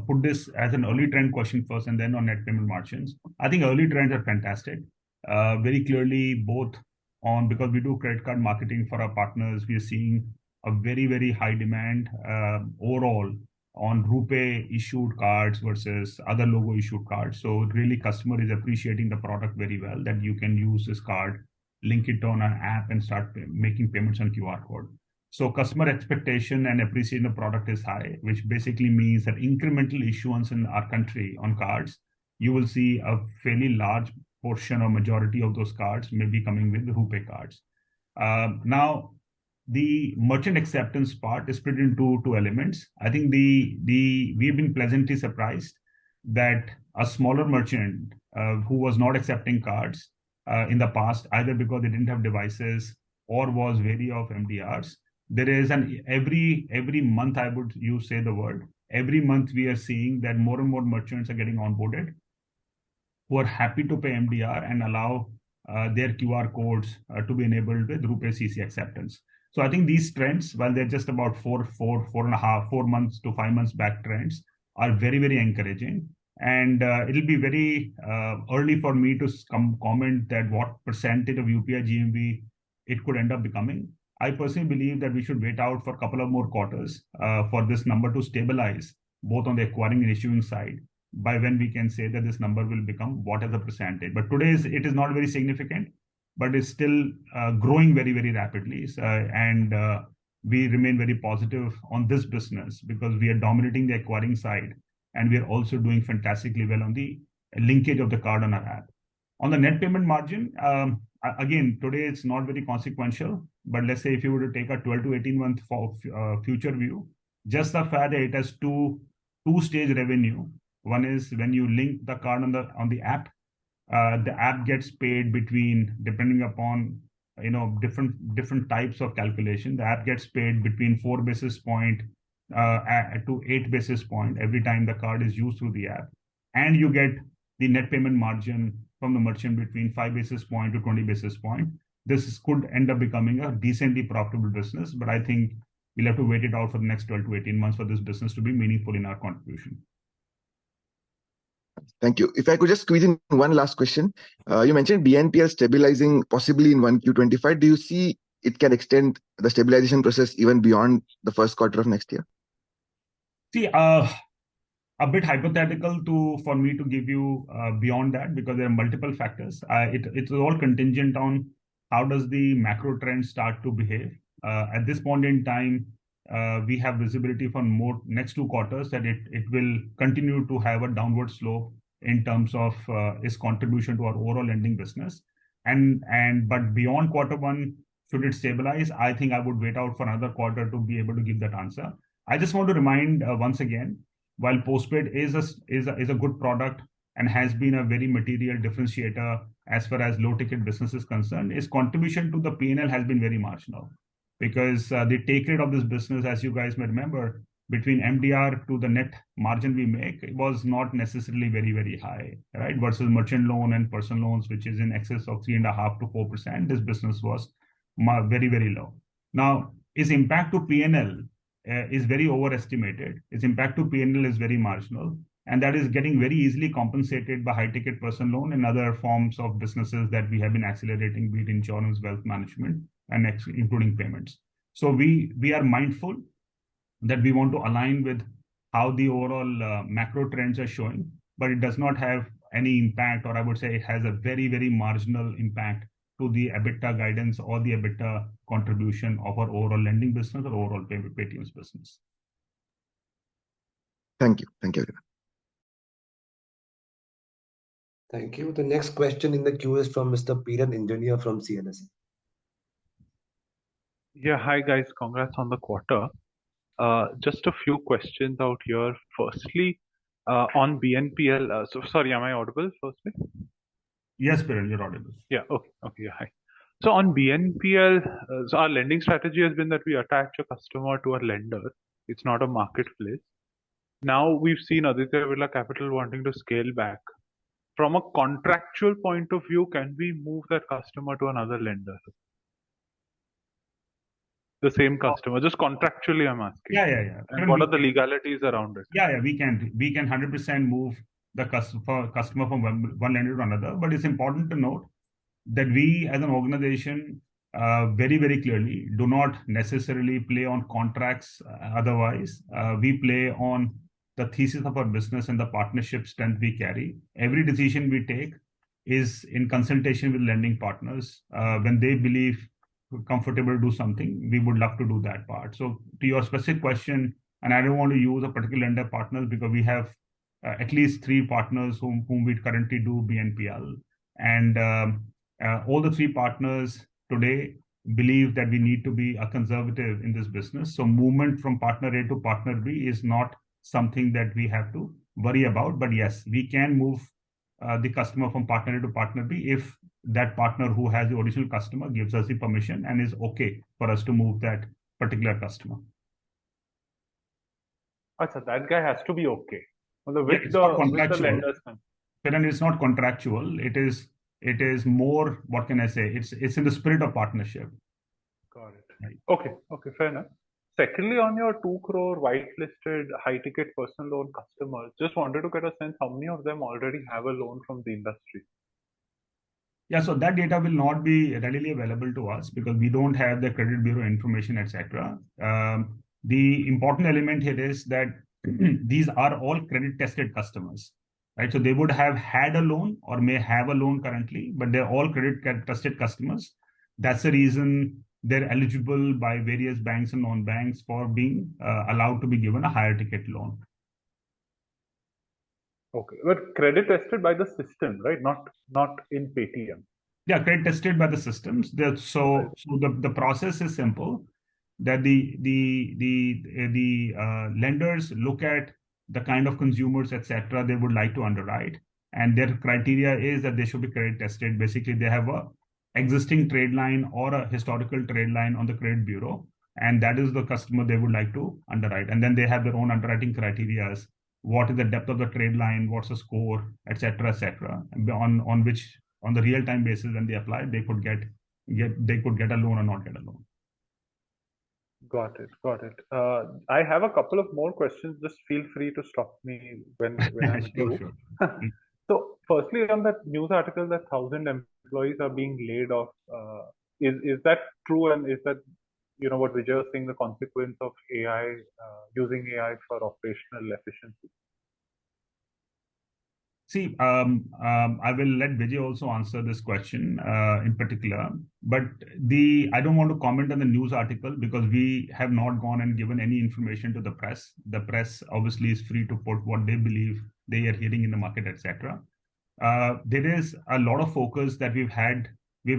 put this as an early trend question first, and then on net payment margins. I think early trends are fantastic. Very clearly, both on, because we do credit card marketing for our partners, we are seeing a very, very high demand overall on RuPay issued cards versus other logo issued cards. So really customer is appreciating the product very well, that you can use this card, link it on an app and start making payments on QR code. So customer expectation and appreciation the product is high, which basically means that incremental issuance in our country on cards, you will see a fairly large portion or majority of those cards may be coming with the RuPay cards. Now, the merchant acceptance part is split into two elements. I think we've been pleasantly surprised that a smaller merchant who was not accepting cards in the past, either because they didn't have devices or was wary of MDRs, there is every month, I would say the word, every month we are seeing that more and more merchants are getting onboarded who are happy to pay MDR and allow their QR codes to be enabled with RuPay CC acceptance. So I think these trends, while they're just about 4 months to 5 months back trends, are very, very encouraging. And it'll be very early for me to comment that what percentage of UPI GMV it could end up becoming. I personally believe that we should wait out for a couple of more quarters for this number to stabilize, both on the acquiring and issuing side, by when we can say that this number will become what as a percentage. But today it is not very significant, but it's still growing very, very rapidly. And we remain very positive on this business because we are dominating the acquiring side, and we are also doing fantastically well on the linkage of the card on our app. On the net payment margin, again, today it's not very consequential, but let's say if you were to take a 12 to 18 month future view, just the fact that it has two-stage revenue. One is when you link the card on the app gets paid between, depending upon different types of calculation. The app gets paid between 4 basis point to 8 basis point every time the card is used through the app, and you get the net payment margin from the merchant between 5 basis point to 20 basis point. This could end up becoming a decently profitable business, but I think we'll have to wait it out for the next 12 to 18 months for this business to be meaningful in our contribution. Thank you. If I could just squeeze in one last question. You mentioned BNPL stabilizing possibly in 1Q25. Do you see it can extend the stabilization process even beyond the first quarter of next year? See, a bit hypothetical for me to give you beyond that, because there are multiple factors. It's all contingent on how does the macro trend start to behave. At this point in time, we have visibility for next 2 quarters that it will continue to have a downward slope in terms of its contribution to our overall lending business. But beyond Q1, should it stabilize? I think I would wait out for another quarter to be able to give that answer. I just want to remind once again, while postpaid is a good product and has been a very material differentiator as far as low ticket business is concerned, its contribution to the P&L has been very marginal, because the take rate of this business, as you guys may remember, between MDR to the net margin we make, it was not necessarily very, very high, right? Versus merchant loan and personal loans, which is in excess of 3.5% to 4%, this business was very, very low. Now, its impact to P&L is very overestimated. Its impact to P&L is very marginal, and that is getting very easily compensated by high ticket personal loan and other forms of businesses that we have been accelerating, be it insurance, wealth management, and including payments. So we are mindful that we want to align with how the overall macro trends are showing, but it does not have any impact, or I would say it has a very, very marginal impact to the EBITDA guidance or the EBITDA contribution of our overall lending business or overall PayTM's business. Thank you. Thank you, everyone. Thank you. The next question in the queue is from Mr. Piran Engineer from CLSA. Yeah, hi guys. Congrats on the quarter. Just a few questions out here. Firstly, on BNPL. Sorry, am I audible firstly? Yes, Piran, you're audible. Yeah, okay, yeah, hi. So on BNPL, so our lending strategy has been that we attach a customer to a lender. It's not a marketplace. Now we've seen Aditya Birla Capital wanting to scale back. From a contractual point of view, can we move that customer to another lender? The same customer, just contractually I'm asking. Yeah. And what are the legalities around it? Yeah, we can 100% move the customer from one lender to another. But it's important to note that we as an organization very, very clearly do not necessarily play on contracts otherwise. We play on the thesis of our business and the partnership strength we carry. Every decision we take is in consultation with lending partners. When they believe comfortable to do something, we would love to do that part. So to your specific question, and I don't want to use a particular lender partner because we have at least 3 partners whom we currently do BNPL. And all the 3 partners today believe that we need to be a conservative in this business. So movement from partner A to partner B is not something that we have to worry about. But yes, we can move the customer from partner A to partner B if that partner who has the original customer gives us the permission and is okay for us to move that particular customer. Achha, that guy has to be okay. It's not contractual. Piran, it's not contractual. It is more, what can I say? It's in the spirit of partnership. Got it. Right. Okay, fair enough. Secondly, on your 2 crore whitelisted high ticket personal loan customers, just wanted to get a sense how many of them already have a loan from the industry. Yeah, so that data will not be readily available to us because we don't have the credit bureau information, etc. The important element here is that these are all credit tested customers, right? So they would have had a loan or may have a loan currently, but they're all credit tested customers. That's the reason they're eligible by various banks and non-banks for being allowed to be given a higher ticket loan. Okay, but credit tested by the system, right? Not in PayTM. Yeah, credit tested by the systems. So the process is simple. That the lenders look at the kind of consumers, etc., they would like to underwrite, and their criteria is that they should be credit tested. Basically, they have a existing trade line or a historical trade line on the credit bureau, and that is the customer they would like to underwrite. And then they have their own underwriting criteria. What is the depth of the trade line? What's the score, etc., etc. On which, on the real-time basis, when they apply, they could get a loan or not get a loan. Got it. I have a couple of more questions. Just feel free to stop me when I'm due. Sure. So, firstly, on that news article that 1,000 employees are being laid off, is that true? And is that, what Vijay was saying, the consequence of AI, using AI for operational efficiency? See, I will let Vijay also answer this question in particular, but I don't want to comment on the news article because we have not gone and given any information to the press. The press obviously is free to put what they believe they are hearing in the market, etc. There is a lot of focus that we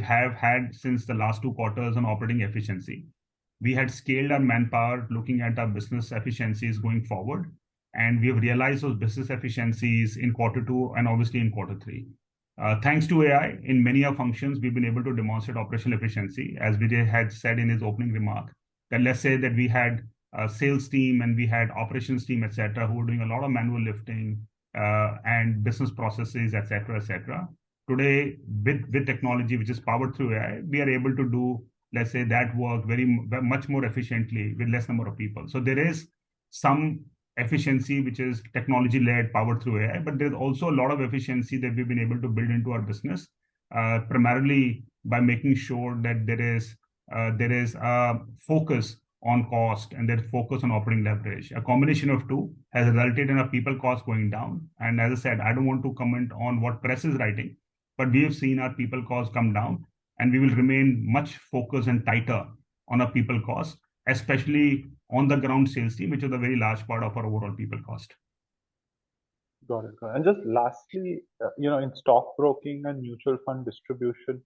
have had since the last 2 quarters on operating efficiency. We had scaled our manpower looking at our business efficiencies going forward. And we have realized those business efficiencies in Q2 and obviously in Q3. Thanks to AI, in many of functions, we've been able to demonstrate operational efficiency, as Vijay had said in his opening remark. That let's say that we had a sales team and we had operations team, etc., who were doing a lot of manual lifting and business processes, etc., etc. Today, with technology which is powered through AI, we are able to do, let's say, that work much more efficiently with less number of people. So there is some efficiency which is technology led, powered through AI, but there's also a lot of efficiency that we've been able to build into our business, primarily by making sure that there is a focus on cost and that focus on operating leverage. A combination of two has resulted in our people cost going down. And as I said, I don't want to comment on what press is writing, but we have seen our people costs come down, and we will remain much focused and tighter on our people cost, especially on the ground sales team, which is a very large part of our overall people cost. Got it. And just lastly, in stockbroking and mutual fund distribution,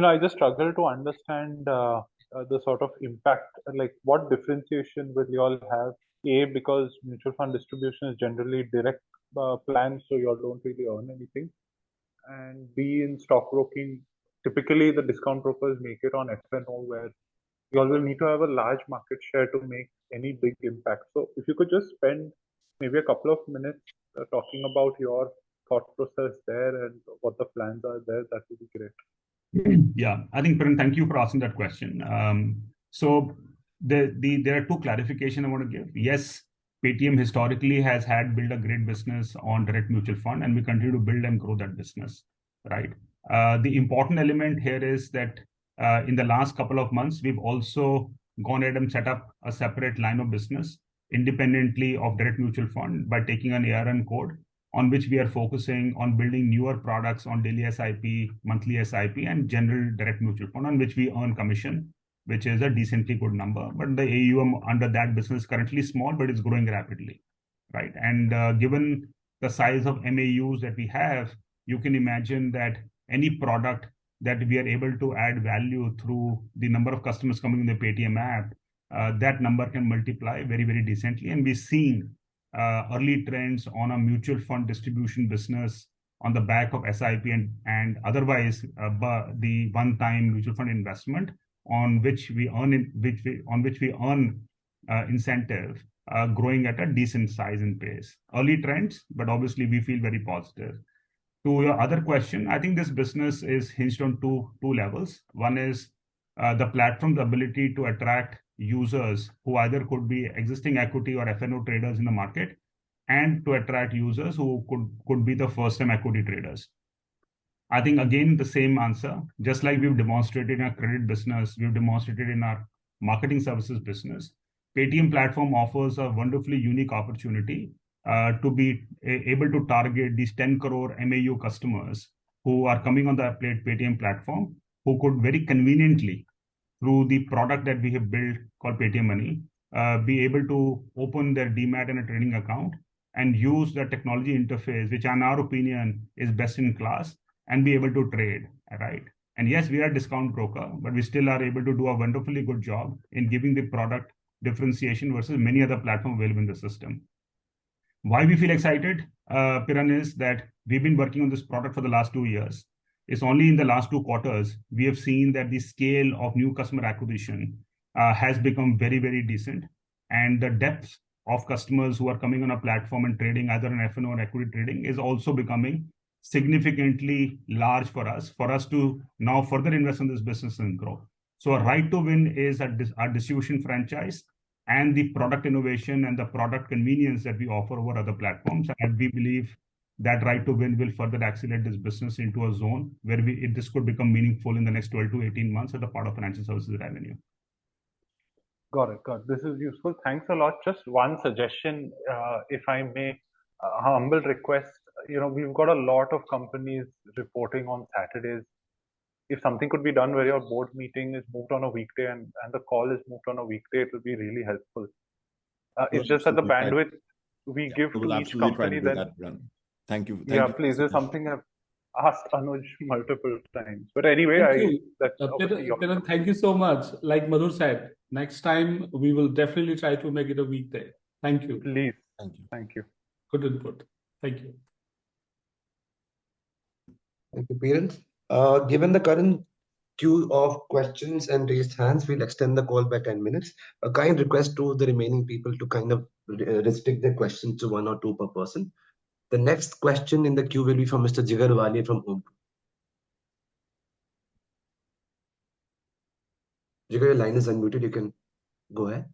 I just struggle to understand the sort of impact, like what differentiation will you all have? A, because mutual fund distribution is generally direct plans, so you all don't really earn anything. And B, in stockbroking, typically the discount brokers make it on F&O, where you all will need to have a large market share to make any big impact. So if you could just spend maybe a couple of minutes talking about your thought process there and what the plans are there, that would be great. Yeah, I think, Piran, thank you for asking that question. So there are 2 clarifications I want to give. Yes, PayTM historically has built a great business on direct mutual fund, and we continue to build and grow that business, right? The important element here is that in the last couple of months, we've also gone ahead and set up a separate line of business independently of direct mutual fund by taking an ARN code on which we are focusing on building newer products on daily SIP, monthly SIP, and general direct mutual fund on which we earn commission, which is a decently good number. But the AUM under that business is currently small, but it's growing rapidly, right? And given the size of MAUs that we have, you can imagine that any product that we are able to add value through the number of customers coming in the PayTM app, that number can multiply very, very decently. And we've seen early trends on a mutual fund distribution business on the back of SIP and otherwise the one-time mutual fund investment on which we earn incentive growing at a decent size and pace. Early trends, but obviously we feel very positive. To your other question, I think this business is hinged on two levels. One is the platform's ability to attract users who either could be existing equity or FNO traders in the market, and to attract users who could be the first-time equity traders. I think again the same answer, just like we've demonstrated in our credit business, we've demonstrated in our marketing services business. PayTM platform offers a wonderfully unique opportunity to be able to target these 10 crore MAU customers who are coming on the PayTM platform, who could very conveniently, through the product that we have built called PayTM Money, be able to open their demat and a trading account and use the technology interface, which in our opinion is best in class, and be able to trade, right? And yes, we are a discount broker, but we still are able to do a wonderfully good job in giving the product differentiation versus many other platforms available in the system. Why we feel excited, Piran, is that we've been working on this product for the last 2 years. It's only in the last 2 quarters we have seen that the scale of new customer acquisition has become very, very decent. And the depth of customers who are coming on a platform and trading either an FNO or equity trading is also becoming significantly large for us to now further invest in this business and grow. So our right to win is our distribution franchise and the product innovation and the product convenience that we offer over other platforms. And we believe that right to win will further accelerate this business into a zone where this could become meaningful in the next 12 to 18 months as a part of financial services revenue. Got it. This is useful. Thanks a lot. Just one suggestion, if I may, a humble request. We've got a lot of companies reporting on Saturdays. If something could be done where your board meeting is moved on a weekday and the call is moved on a weekday, it will be really helpful. It's just that the bandwidth we give to each company, then Thank you. Yeah, please. There's something I've asked Anuj multiple times. But anyway, Thank you so much. Like Madhur said, next time we will definitely try to make it a weekday. Thank you. Please. Thank you. Good input. Thank you. Thank you, Piran. Given the current queue of questions and raised hands, we'll extend the call by 10 minutes. A kind request to the remaining people to kind of restrict their questions to 1 or 2 per person. The next question in the queue will be from Mr. Jigar Wali from Home. Jigar, your line is unmuted. You can go ahead.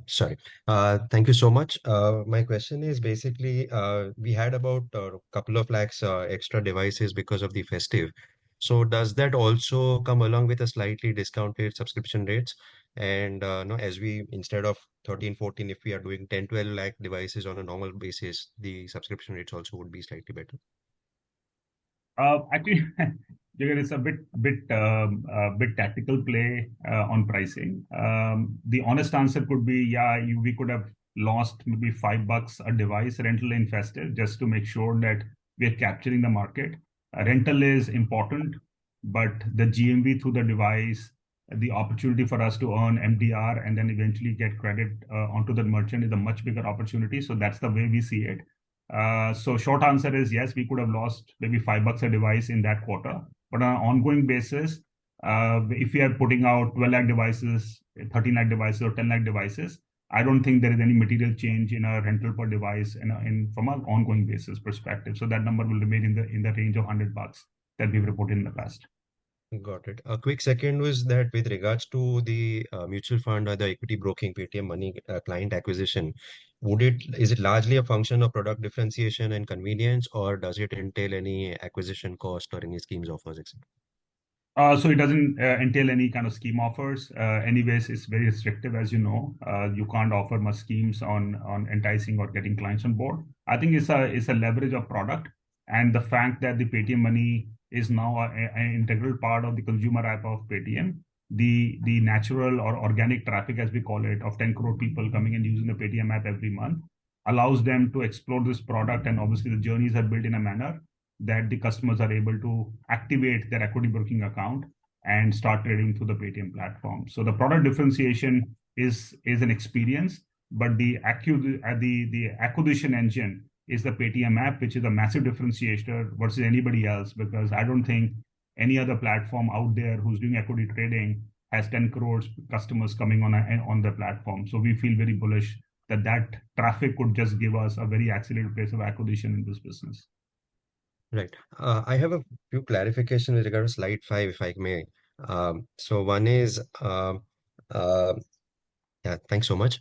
Sorry. Thank you so much. My question is basically, we had about a couple of lakhs extra devices because of the festive. So does that also come along with a slightly discounted subscription rates? And as we, instead of 13, 14, if we are doing 10, 12 lakh devices on a normal basis, the subscription rates also would be slightly better. Actually, it's a bit tactical play on pricing. The honest answer could be, we could have lost maybe $5 a device rental in festive just to make sure that we are capturing the market. Rental is important, but the GMV through the device, the opportunity for us to earn MDR and then eventually get credit onto the merchant is a much bigger opportunity. So that's the way we see it. So short answer is yes, we could have lost maybe $5 a device in that quarter. But on an ongoing basis, if we are putting out 12 lakh devices, 13 lakh devices, or 10 lakh devices, I don't think there is any material change in our rental per device from an ongoing basis perspective. So that number will remain in the range of $100 that we've reported in the past. Got it. A quick second was that with regards to the mutual fund or the equity broking PayTM Money client acquisition, is it largely a function of product differentiation and convenience, or does it entail any acquisition cost or any schemes offers, etc.? So it doesn't entail any kind of scheme offers. Anyways, it's very restrictive, as you know. You can't offer much schemes on enticing or getting clients on board. I think it's a leverage of product, and the fact that the PayTM Money is now an integral part of the consumer app of PayTM. The natural or organic traffic, as we call it, of 10 crore people coming and using the PayTM app every month allows them to explore this product, and obviously the journeys are built in a manner that the customers are able to activate their equity broking account and start trading through the PayTM platform. So the product differentiation is an experience, but the acquisition engine is the PayTM app, which is a massive differentiator versus anybody else, because I don't think any other platform out there who's doing equity trading has 10 crores customers coming on the platform. So we feel very bullish that traffic could just give us a very accelerated pace of acquisition in this business. Right. I have a few clarifications with regard to slide 5, if I may. So one is uh, yeah, thanks so much.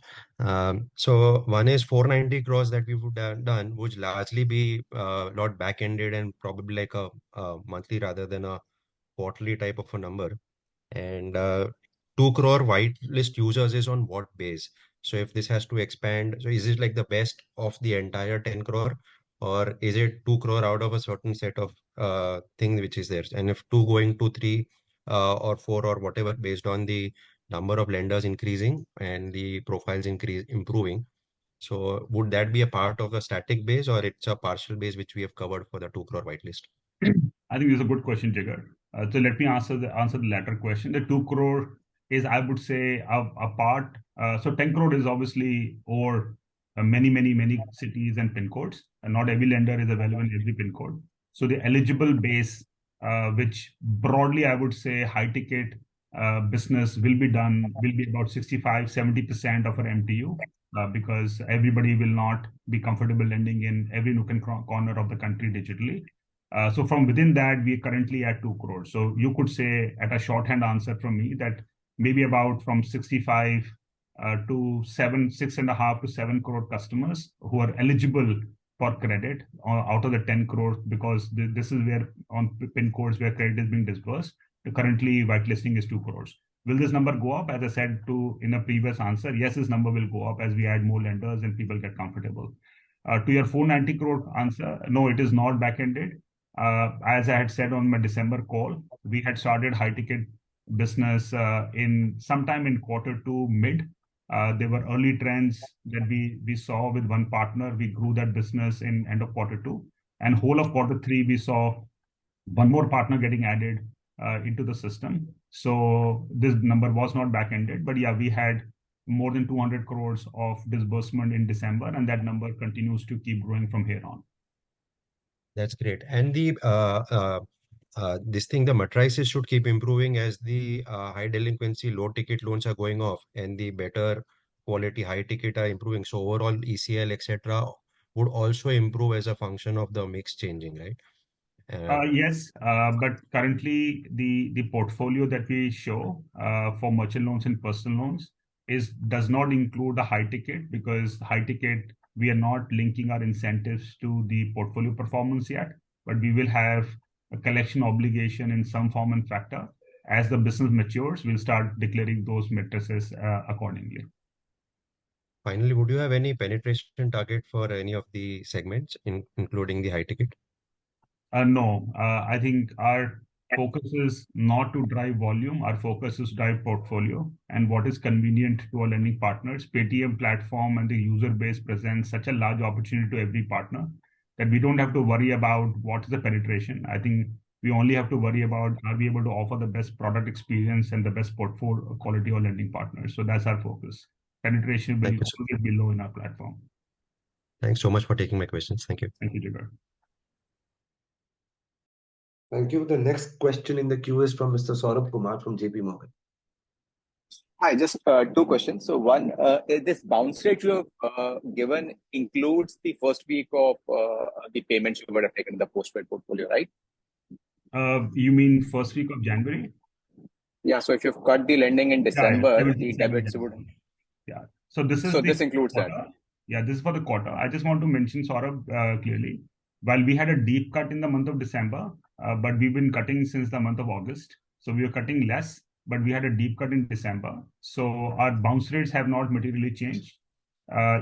So one is 490 crores that we would have done would largely be lot back-ended and probably like a monthly rather than a quarterly type of a number. And 2 crore whitelist users is on what base? So if this has to expand, so is it like the best of the entire 10 crore, or is it 2 crore out of a certain set of thing which is there? And if 2 going to 3 or 4 or whatever, based on the number of lenders increasing and the profiles improving, so would that be a part of the static base, or it's a partial base which we have covered for the 2 crore whitelist? I think this is a good question, Jigar. So let me answer the latter question. The 2 crore is, I would say, a part. So 10 crore is obviously over many cities and pin codes, and not every lender is available in every pin code. So the eligible base, which broadly I would say high ticket business will be about 65-70% of our MTU, because everybody will not be comfortable lending in every nook and corner of the country digitally. So from within that, we are currently at 2 crores. So you could say, at a shorthand answer from me, that maybe about from 65 to 6.5 to 7 crore customers who are eligible for credit out of the 10 crores, because this is where on pin codes where credit is being disbursed. Currently, whitelisting is 2 crores. Will this number go up? As I said in a previous answer, yes, this number will go up as we add more lenders and people get comfortable. To your 490 crore answer, no, it is not back-ended. As I had said on my December call, we had started high ticket business in sometime in Q2 mid. There were early trends that we saw with one partner. We grew that business in end of Q2, and whole of Q3 we saw one more partner getting added into the system. So this number was not back-ended, but yeah, we had more than 200 crores of disbursement in December, and that number continues to keep growing from here on. That's great. And the the matrices should keep improving as the high delinquency, low ticket loans are going off, and the better quality high ticket are improving. So overall ECL, etc., would also improve as a function of the mix changing, right? Yes, but currently the portfolio that we show for merchant loans and personal loans does not include the high ticket, because high ticket we are not linking our incentives to the portfolio performance yet, but we will have a collection obligation in some form and factor. As the business matures, we'll start declaring those matrices accordingly. Finally, would you have any penetration target for any of the segments, including the high ticket? No, I think our focus is not to drive volume. Our focus is to drive portfolio and what is convenient to our lending partners. PayTM platform and the user base presents such a large opportunity to every partner that we don't have to worry about what is the penetration. I think we only have to worry about, are we able to offer the best product experience and the best portfolio quality of lending partners. So that's our focus. Penetration will always be low in our platform. Thanks so much for taking my questions. Thank you. Thank you, Jigar. Thank you. The next question in the queue is from Mr. Saurabh Kumar from JP Morgan. Hi, just two questions. So one, this bounce rate you have given includes the first week of the payments you would have taken in the postpaid portfolio, right? You mean first week of January? Yeah. So if you've cut the lending in December, the debits would. Yeah. So this is this includes quarter. that. Yeah, this is for the quarter. I just want to mention, Saurabh, clearly, while we had a deep cut in the month of December, but we've been cutting since the month of August. So we are cutting less, but we had a deep cut in December. So our bounce rates have not materially changed.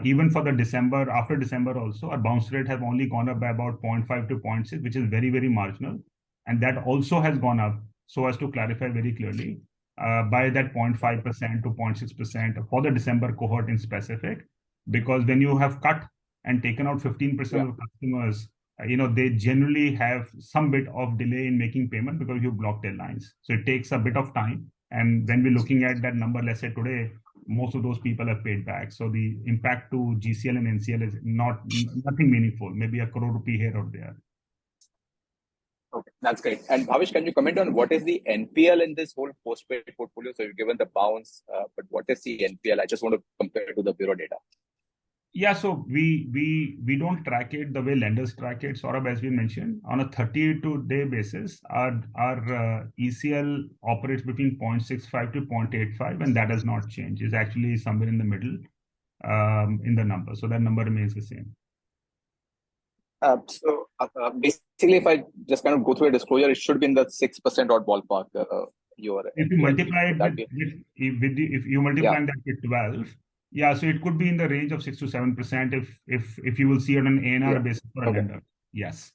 Even for the December, after December also, our bounce rate have only gone up by about 0.5 to 0.6, which is very, very marginal. And that also has gone up, so as to clarify very clearly, by that 0.5% to 0.6% for the December cohort in specific, because when you have cut and taken out 15% of customers, they generally have some bit of delay in making payment because you block their lines. So it takes a bit of time. And when we're looking at that number, let's say today, most of those people have paid back. So the impact to GCL and NCL is nothing meaningful, maybe a crore rupee here or there. Okay, that's great. And Bhavesh, can you comment on what is the NPL in this whole postpaid portfolio? So you've given the bounce, but what is the NPL? I just want to compare it to the bureau data. Yeah, so we don't track it the way lenders track it. Saurabh, as we mentioned, on a 32-day basis, our ECL operates between 0.65 to 0.85, and that has not changed. It's actually somewhere in the middle in the number. So that number remains the same. Basically, if I just kind of go through a disclosure, it should be in the 6% odd ballpark. If you multiply it if you multiply that with 12, yeah, so it could be in the range of 6 to 7% if you will see it on an ANR basis for a lender. Yes.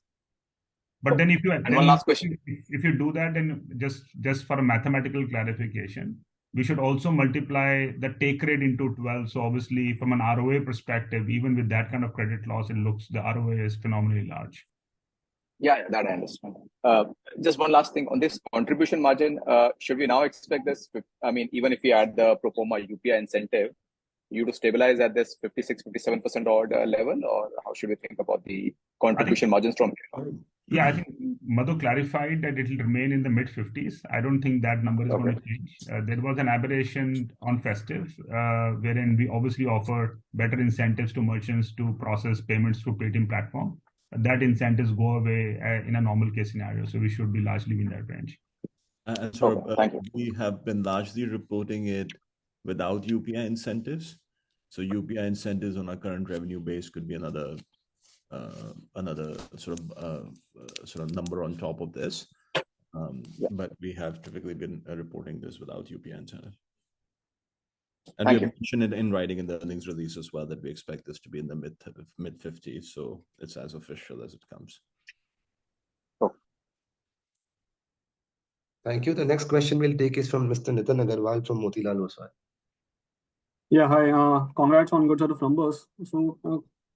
But then if you one last question. If you do that, then just for a mathematical clarification, we should also multiply the take rate into 12. So obviously, from an ROA perspective, even with that kind of credit loss, it looks the ROA is phenomenally large. Yeah, that I understand. Just one last thing on this contribution margin. Should we now expect this? I mean, even if we add the pro forma UPI incentive, you to stabilize at this 56, 57% odd level, or how should we think about the contribution margins from here? Yeah, I think Madhu clarified that it will remain in the mid 50s. I don't think that number is going to change. There was an aberration on festive, wherein we obviously offer better incentives to merchants to process payments through PayTM platform. That incentives go away in a normal case scenario. So we should be largely in that range. And so we have been largely reporting it without UPI incentives. So UPI incentives on our current revenue base could be another sort of number on top of this. But we have typically been reporting this without UPI incentive. And we have mentioned it in writing in the earnings release as well that we expect this to be in the mid 50s. So it's as official as it comes. Thank you. The next question we'll take is from Mr. Nitin Agarwal from Motilal Oswal. Yeah, hi. Congrats on good set of numbers. So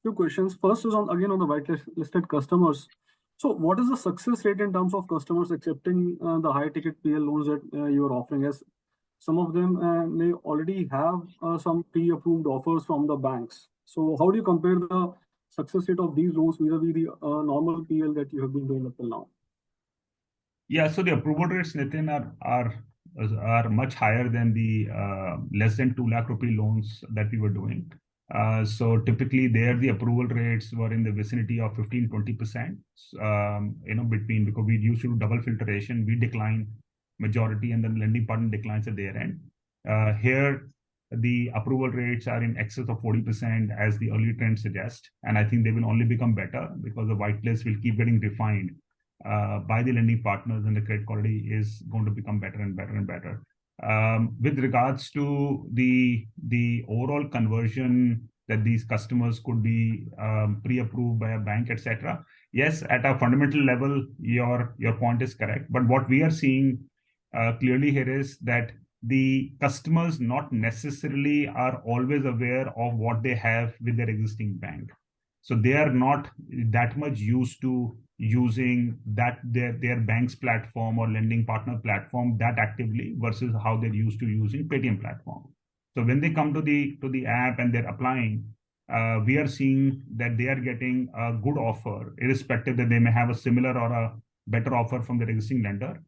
few questions. First is again on the whitelisted customers. So what is the success rate in terms of customers accepting the high ticket PL loans that you are offering? As some of them may already have some pre-approved offers from the banks. So how do you compare the success rate of these loans vis-a-vis the normal PL that you have been doing up till now? Yeah, so the approval rates, Nitin, are much higher than the less than 2 lakh rupee loans that we were doing. So typically there the approval rates were in the vicinity of 15-20%, between, because we used to do double filtration, we decline majority and then lending partner declines at their end. Here the approval rates are in excess of 40% as the early trends suggest, and I think they will only become better because the whitelist will keep getting refined by the lending partners, and the credit quality is going to become better and better and better. With regards to the overall conversion that these customers could be pre-approved by a bank, etc. Yes, at a fundamental level, your point is correct. But what we are seeing clearly here is that the customers not necessarily are always aware of what they have with their existing bank. So they are not that much used to using that their bank's platform or lending partner platform that actively versus how they're used to using PayTM platform. So when they come to the app and they're applying, we are seeing that they are getting a good offer, irrespective that they may have a similar or a better offer from their existing lender.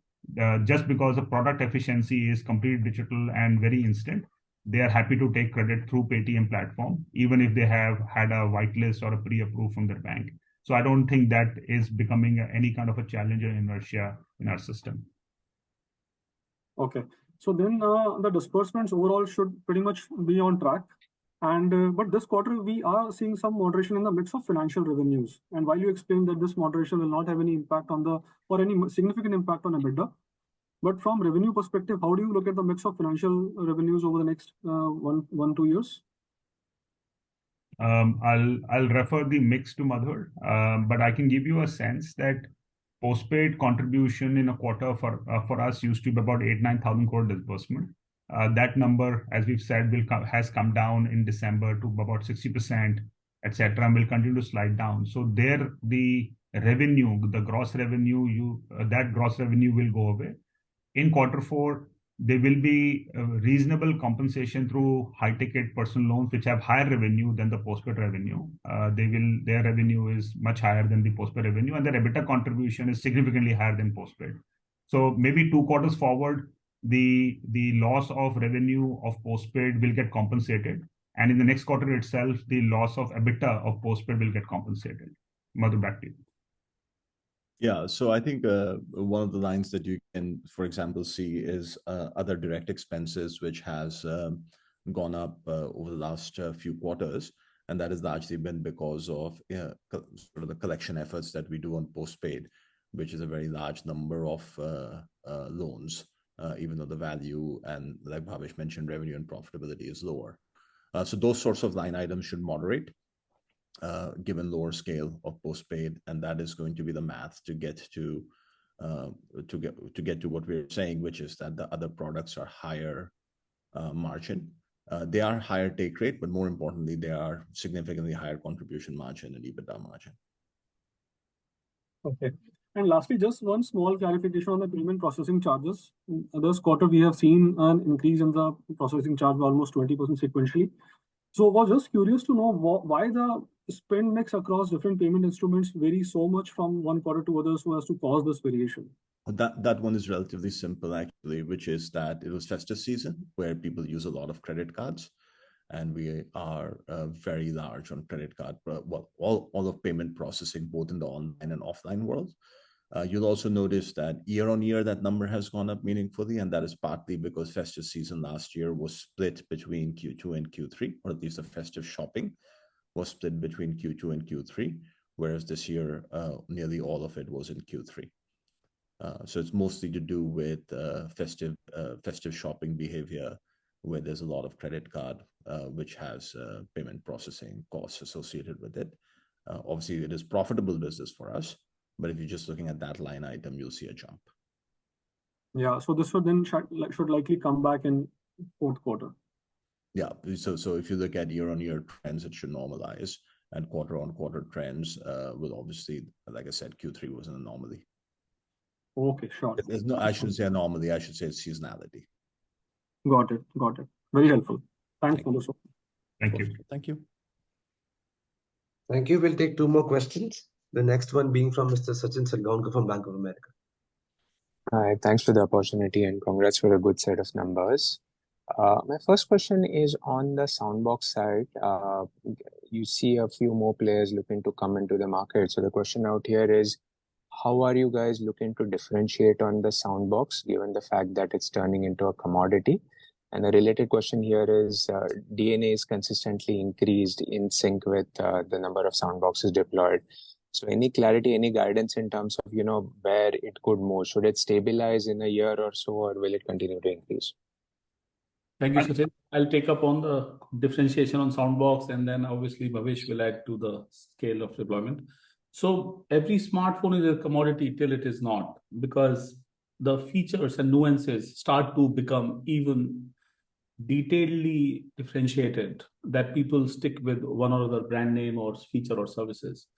Just because the product efficiency is completely digital and very instant, they are happy to take credit through PayTM platform, even if they have had a whitelist or a pre-approved from their bank. So I don't think that is becoming any kind of a challenge or inertia in our system. Okay. So then the disbursements overall should pretty much be on track. And but this quarter, we are seeing some moderation in the mix of financial revenues. And while you explained that this moderation will not have any impact on or any significant impact on EBITDA, but from revenue perspective, how do you look at the mix of financial revenues over the next 1-2 years? I'll refer the mix to Madhur, but I can give you a sense that postpaid contribution in a quarter for us used to be about 8,000-9,000 crore disbursement. That number, as we've said, has come down in December to about 60%, etc., and will continue to slide down. So there, the revenue, the gross revenue, that gross revenue will go away. In quarter 4, there will be a reasonable compensation through high-ticket personal loans, which have higher revenue than the postpaid revenue. Their revenue is much higher than the postpaid revenue, and their EBITDA contribution is significantly higher than postpaid. So maybe 2 quarters forward, the loss of revenue of postpaid will get compensated, And in the next quarter itself, the loss of EBITDA of postpaid will get compensated. Madhu, back to you. Yeah, so I think one of the lines that you can, for example, see is other direct expenses, which has gone up over the last few quarters. And that has largely been because of sort of the collection efforts that we do on postpaid, which is a very large number of loans, even though the value and, like Bhavesh mentioned, revenue and profitability is lower. So those sorts of line items should moderate given lower scale of postpaid, and that is going to be the math to get to what we're saying, which is that the other products are higher margin. They are higher take rate, but more importantly, they are significantly higher contribution margin and EBITDA margin. Okay. And lastly, just one small clarification on the payment processing charges. In this quarter, we have seen an increase in the processing charge by almost 20% sequentially. So I was just curious to know why the spend mix across different payment instruments vary so much from one quarter to others so as to cause this variation. That one is relatively simple, actually, which is that it was festive season where people use a lot of credit cards. And we are very large on credit card, well, all of payment processing, both in the online and offline world. You'll also notice that year on year, that number has gone up meaningfully. And that is partly because festive season last year was split between Q2 and Q3, or at least the festive shopping was split between Q2 and Q3, whereas this year, nearly all of it was in Q3. So it's mostly to do with festive shopping behavior, where there's a lot of credit card, which has payment processing costs associated with it. Obviously, it is profitable business for us, but if you're just looking at that line item, you'll see a jump. Yeah, so this should then should likely come back in fourth quarter. Yeah, so if you look at year-on-year trends, it should normalize, and quarter-on-quarter trends will obviously, like I said, Q3 was an anomaly. Okay, sure. There's no, I shouldn't say anomaly, I should say seasonality. Got it. Very helpful. Thanks for this. Thank you. Thank you. Thank you. We'll take two more questions. The next one being from Mr. Sachin Salgaonkar from Bank of America. Hi, thanks for the opportunity and congrats for a good set of numbers. My first question is on the Soundbox side. You see a few more players looking to come into the market. So the question out here is, how are you guys looking to differentiate on the Soundbox, given the fact that it's turning into a commodity? And the related question here is, DNA is consistently increased in sync with the number of Soundboxes deployed. So any clarity, any guidance in terms of, where it could move? Should it stabilize in a year or so, or will it continue to increase? Thank you, Sachin. I'll take up on the differentiation on Soundbox, and then obviously Bhavesh will add to the scale of deployment. So every smartphone is a commodity till it is not, because the features and nuances start to become even detailedly differentiated that people stick with one or other brand name or feature or services.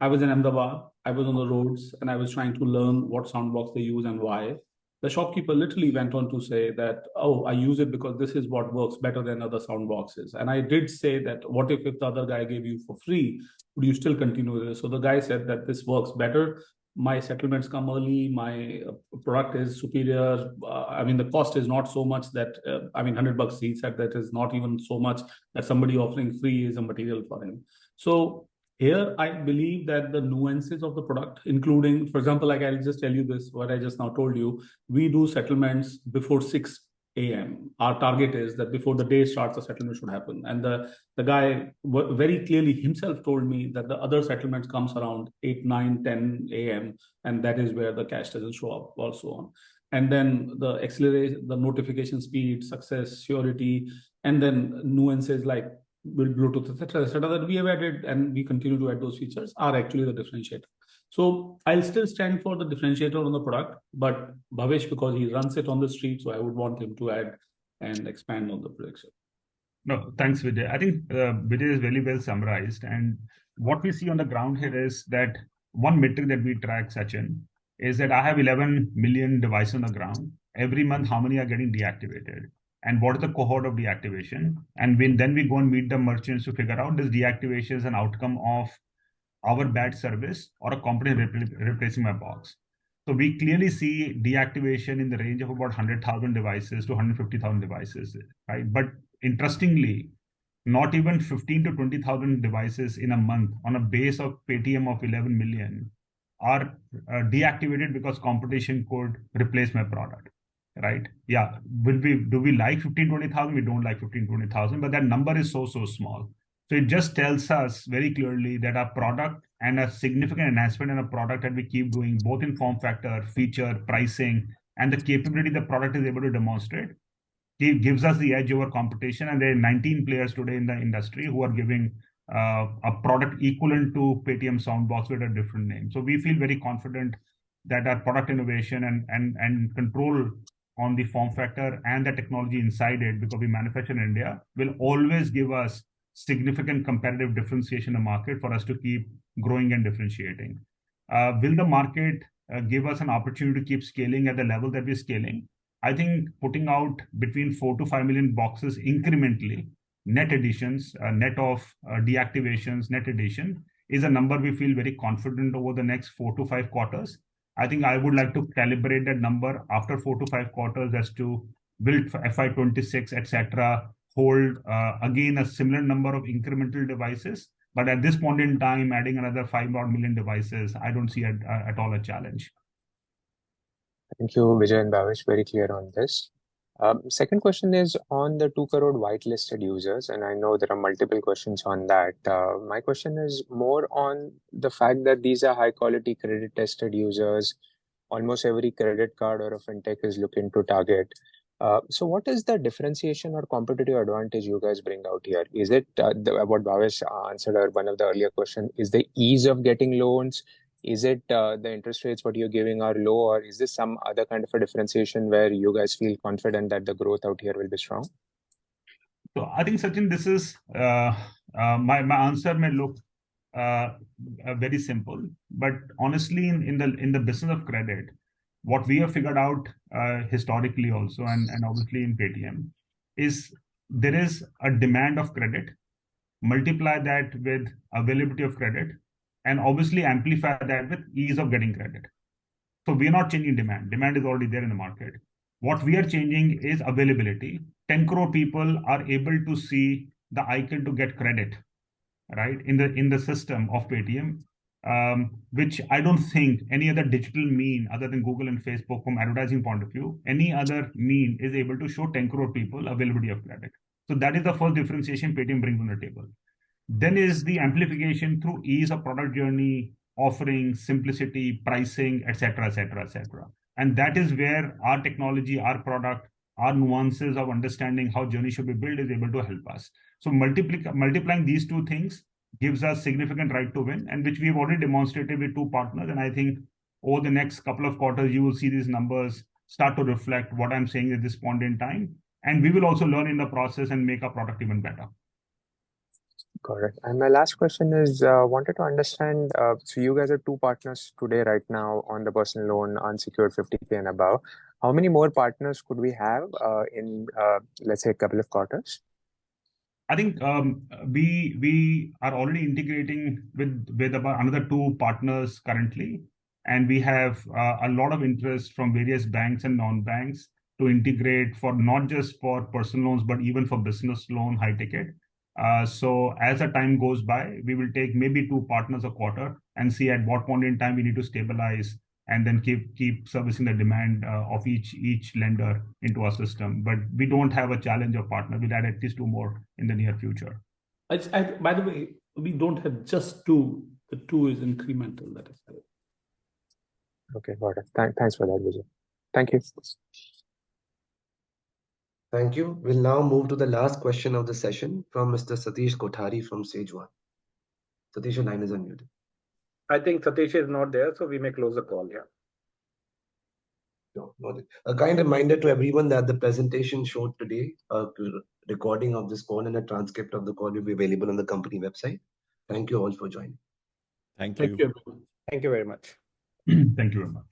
I was in Ahmedabad, I was on the roads, and I was trying to learn what Soundbox they use and why. The shopkeeper literally went on to say that, oh, I use it because this is what works better than other Soundboxes. And I did say that, what if the other guy gave you for free? Would you still continue with this? So the guy said that this works better. My settlements come early. My product is superior. The cost is not so much that, $100, he said that is not even so much that somebody offering free is a material for him. So here, I believe that the nuances of the product, including, for example, like I'll just tell you this, what I just now told you, we do settlements before 6 a.m. Our target is that before the day starts, the settlement should happen. And the guy very clearly himself told me that the other settlements comes around 8, 9, 10 a.m. And that is where the cash doesn't show up also on. And then the acceleration, the notification speed, success, surety, and then nuances like Bluetooth, etc., that we have added and we continue to add those features are actually the differentiator. So I'll still stand for the differentiator on the product, but Bhavesh, because he runs it on the street, so I would want him to add and expand on the prediction. No, thanks, Vijay. I think Vijay is very well summarized. And what we see on the ground here is that one metric that we track, Sachin, is that I have 11 million devices on the ground. Every month, how many are getting deactivated? And what is the cohort of deactivation? And then we go and meet the merchants to figure out this deactivation is an outcome of our bad service or a company replacing my box. So we clearly see deactivation in the range of about 100,000 devices to 150,000 devices, right? But interestingly, not even 15 to 20,000 devices in a month on a base of PayTM of 11 million are deactivated because competition could replace my product, right? Yeah, do we like 15, 20,000? We don't like 15, 20,000, but that number is so small. So it just tells us very clearly that our product and a significant enhancement in a product that we keep doing both in form factor, feature, pricing, and the capability the product is able to demonstrate gives us the edge over competition. And there are 19 players today in the industry who are giving a product equivalent to PayTM Soundbox with a different name. So we feel very confident that our product innovation and control on the form factor and the technology inside it, because we manufacture in India, will always give us significant competitive differentiation in the market for us to keep growing and differentiating. Will the market give us an opportunity to keep scaling at the level that we're scaling? I think putting out between 4 to 5 million boxes incrementally, net additions, net of deactivations, net addition, is a number we feel very confident over the next 4 to 5 quarters. I think I would like to calibrate that number after 4 to 5 quarters as to build FY26, etc., hold again a similar number of incremental devices. But at this point in time, adding another 5 million devices, I don't see at all a challenge. Thank you, Vijay and Bhavesh, very clear on this. Second question is on the 2 crore whitelisted users, and I know there are multiple questions on that. My question is more on the fact that these are high quality credit tested users. Almost every credit card or a fintech is looking to target. So what is the differentiation or competitive advantage you guys bring out here? Is it what Bhavesh answered or one of the earlier question, is the ease of getting loans? Is it the interest rates what you're giving are low, or is this some other kind of a differentiation where you guys feel confident that the growth out here will be strong? So I think, Sachin, this is my answer may look very simple, but honestly, in the business of credit, what we have figured out historically also, and obviously in PayTM, is there is a demand of credit, multiply that with availability of credit, and obviously amplify that with ease of getting credit. So we're not changing demand. Demand is already there in the market. What we are changing is availability. 10 crore people are able to see the icon to get credit, right, in the system of PayTM, which I don't think any other digital mean other than Google and Facebook from advertising point of view, any other mean is able to show 10 crore people availability of credit. So that is the first differentiation PayTM brings on the table. Then is the amplification through ease of product journey, offering, simplicity, pricing, etc., etc., etc. And that is where our technology, our product, our nuances of understanding how journey should be built is able to help us. So multiplying these two things gives us significant right to win, and which we have already demonstrated with 2 partners. And I think over the next couple of quarters, you will see these numbers start to reflect what I'm saying at this point in time. And we will also learn in the process and make our product even better. Correct. And my last question is, wanted to understand, so you guys are 2 partners today right now on the personal loan, unsecured 50K and above. How many more partners could we have in, let's say, a couple of quarters? I think we are already integrating with about another 2 partners currently. And we have a lot of interest from various banks and non-banks to integrate for not just for personal loans, but even for business loan, high ticket. So as the time goes by, we will take maybe 2 partners a quarter and see at what point in time we need to stabilize and then keep servicing the demand of each lender into our system. But we don't have a challenge of partner. We'll add at least 2 more in the near future. By the way, we don't have just 2. The 2 is incremental. That is correct. Okay, got it. Thanks for that, Vijay. Thank you. Thank you. We'll now move to the last question of the session from Mr. Satish Kothari from Sage One. Satish, your line is unmuted. I think Satish is not there, so we may close the call here. No, a kind reminder to everyone that the presentation showed today, a recording of this call and a transcript of the call will be available on the company website. Thank you all for joining. Thank you. Thank you, everyone. Thank you very much. Thank you very much.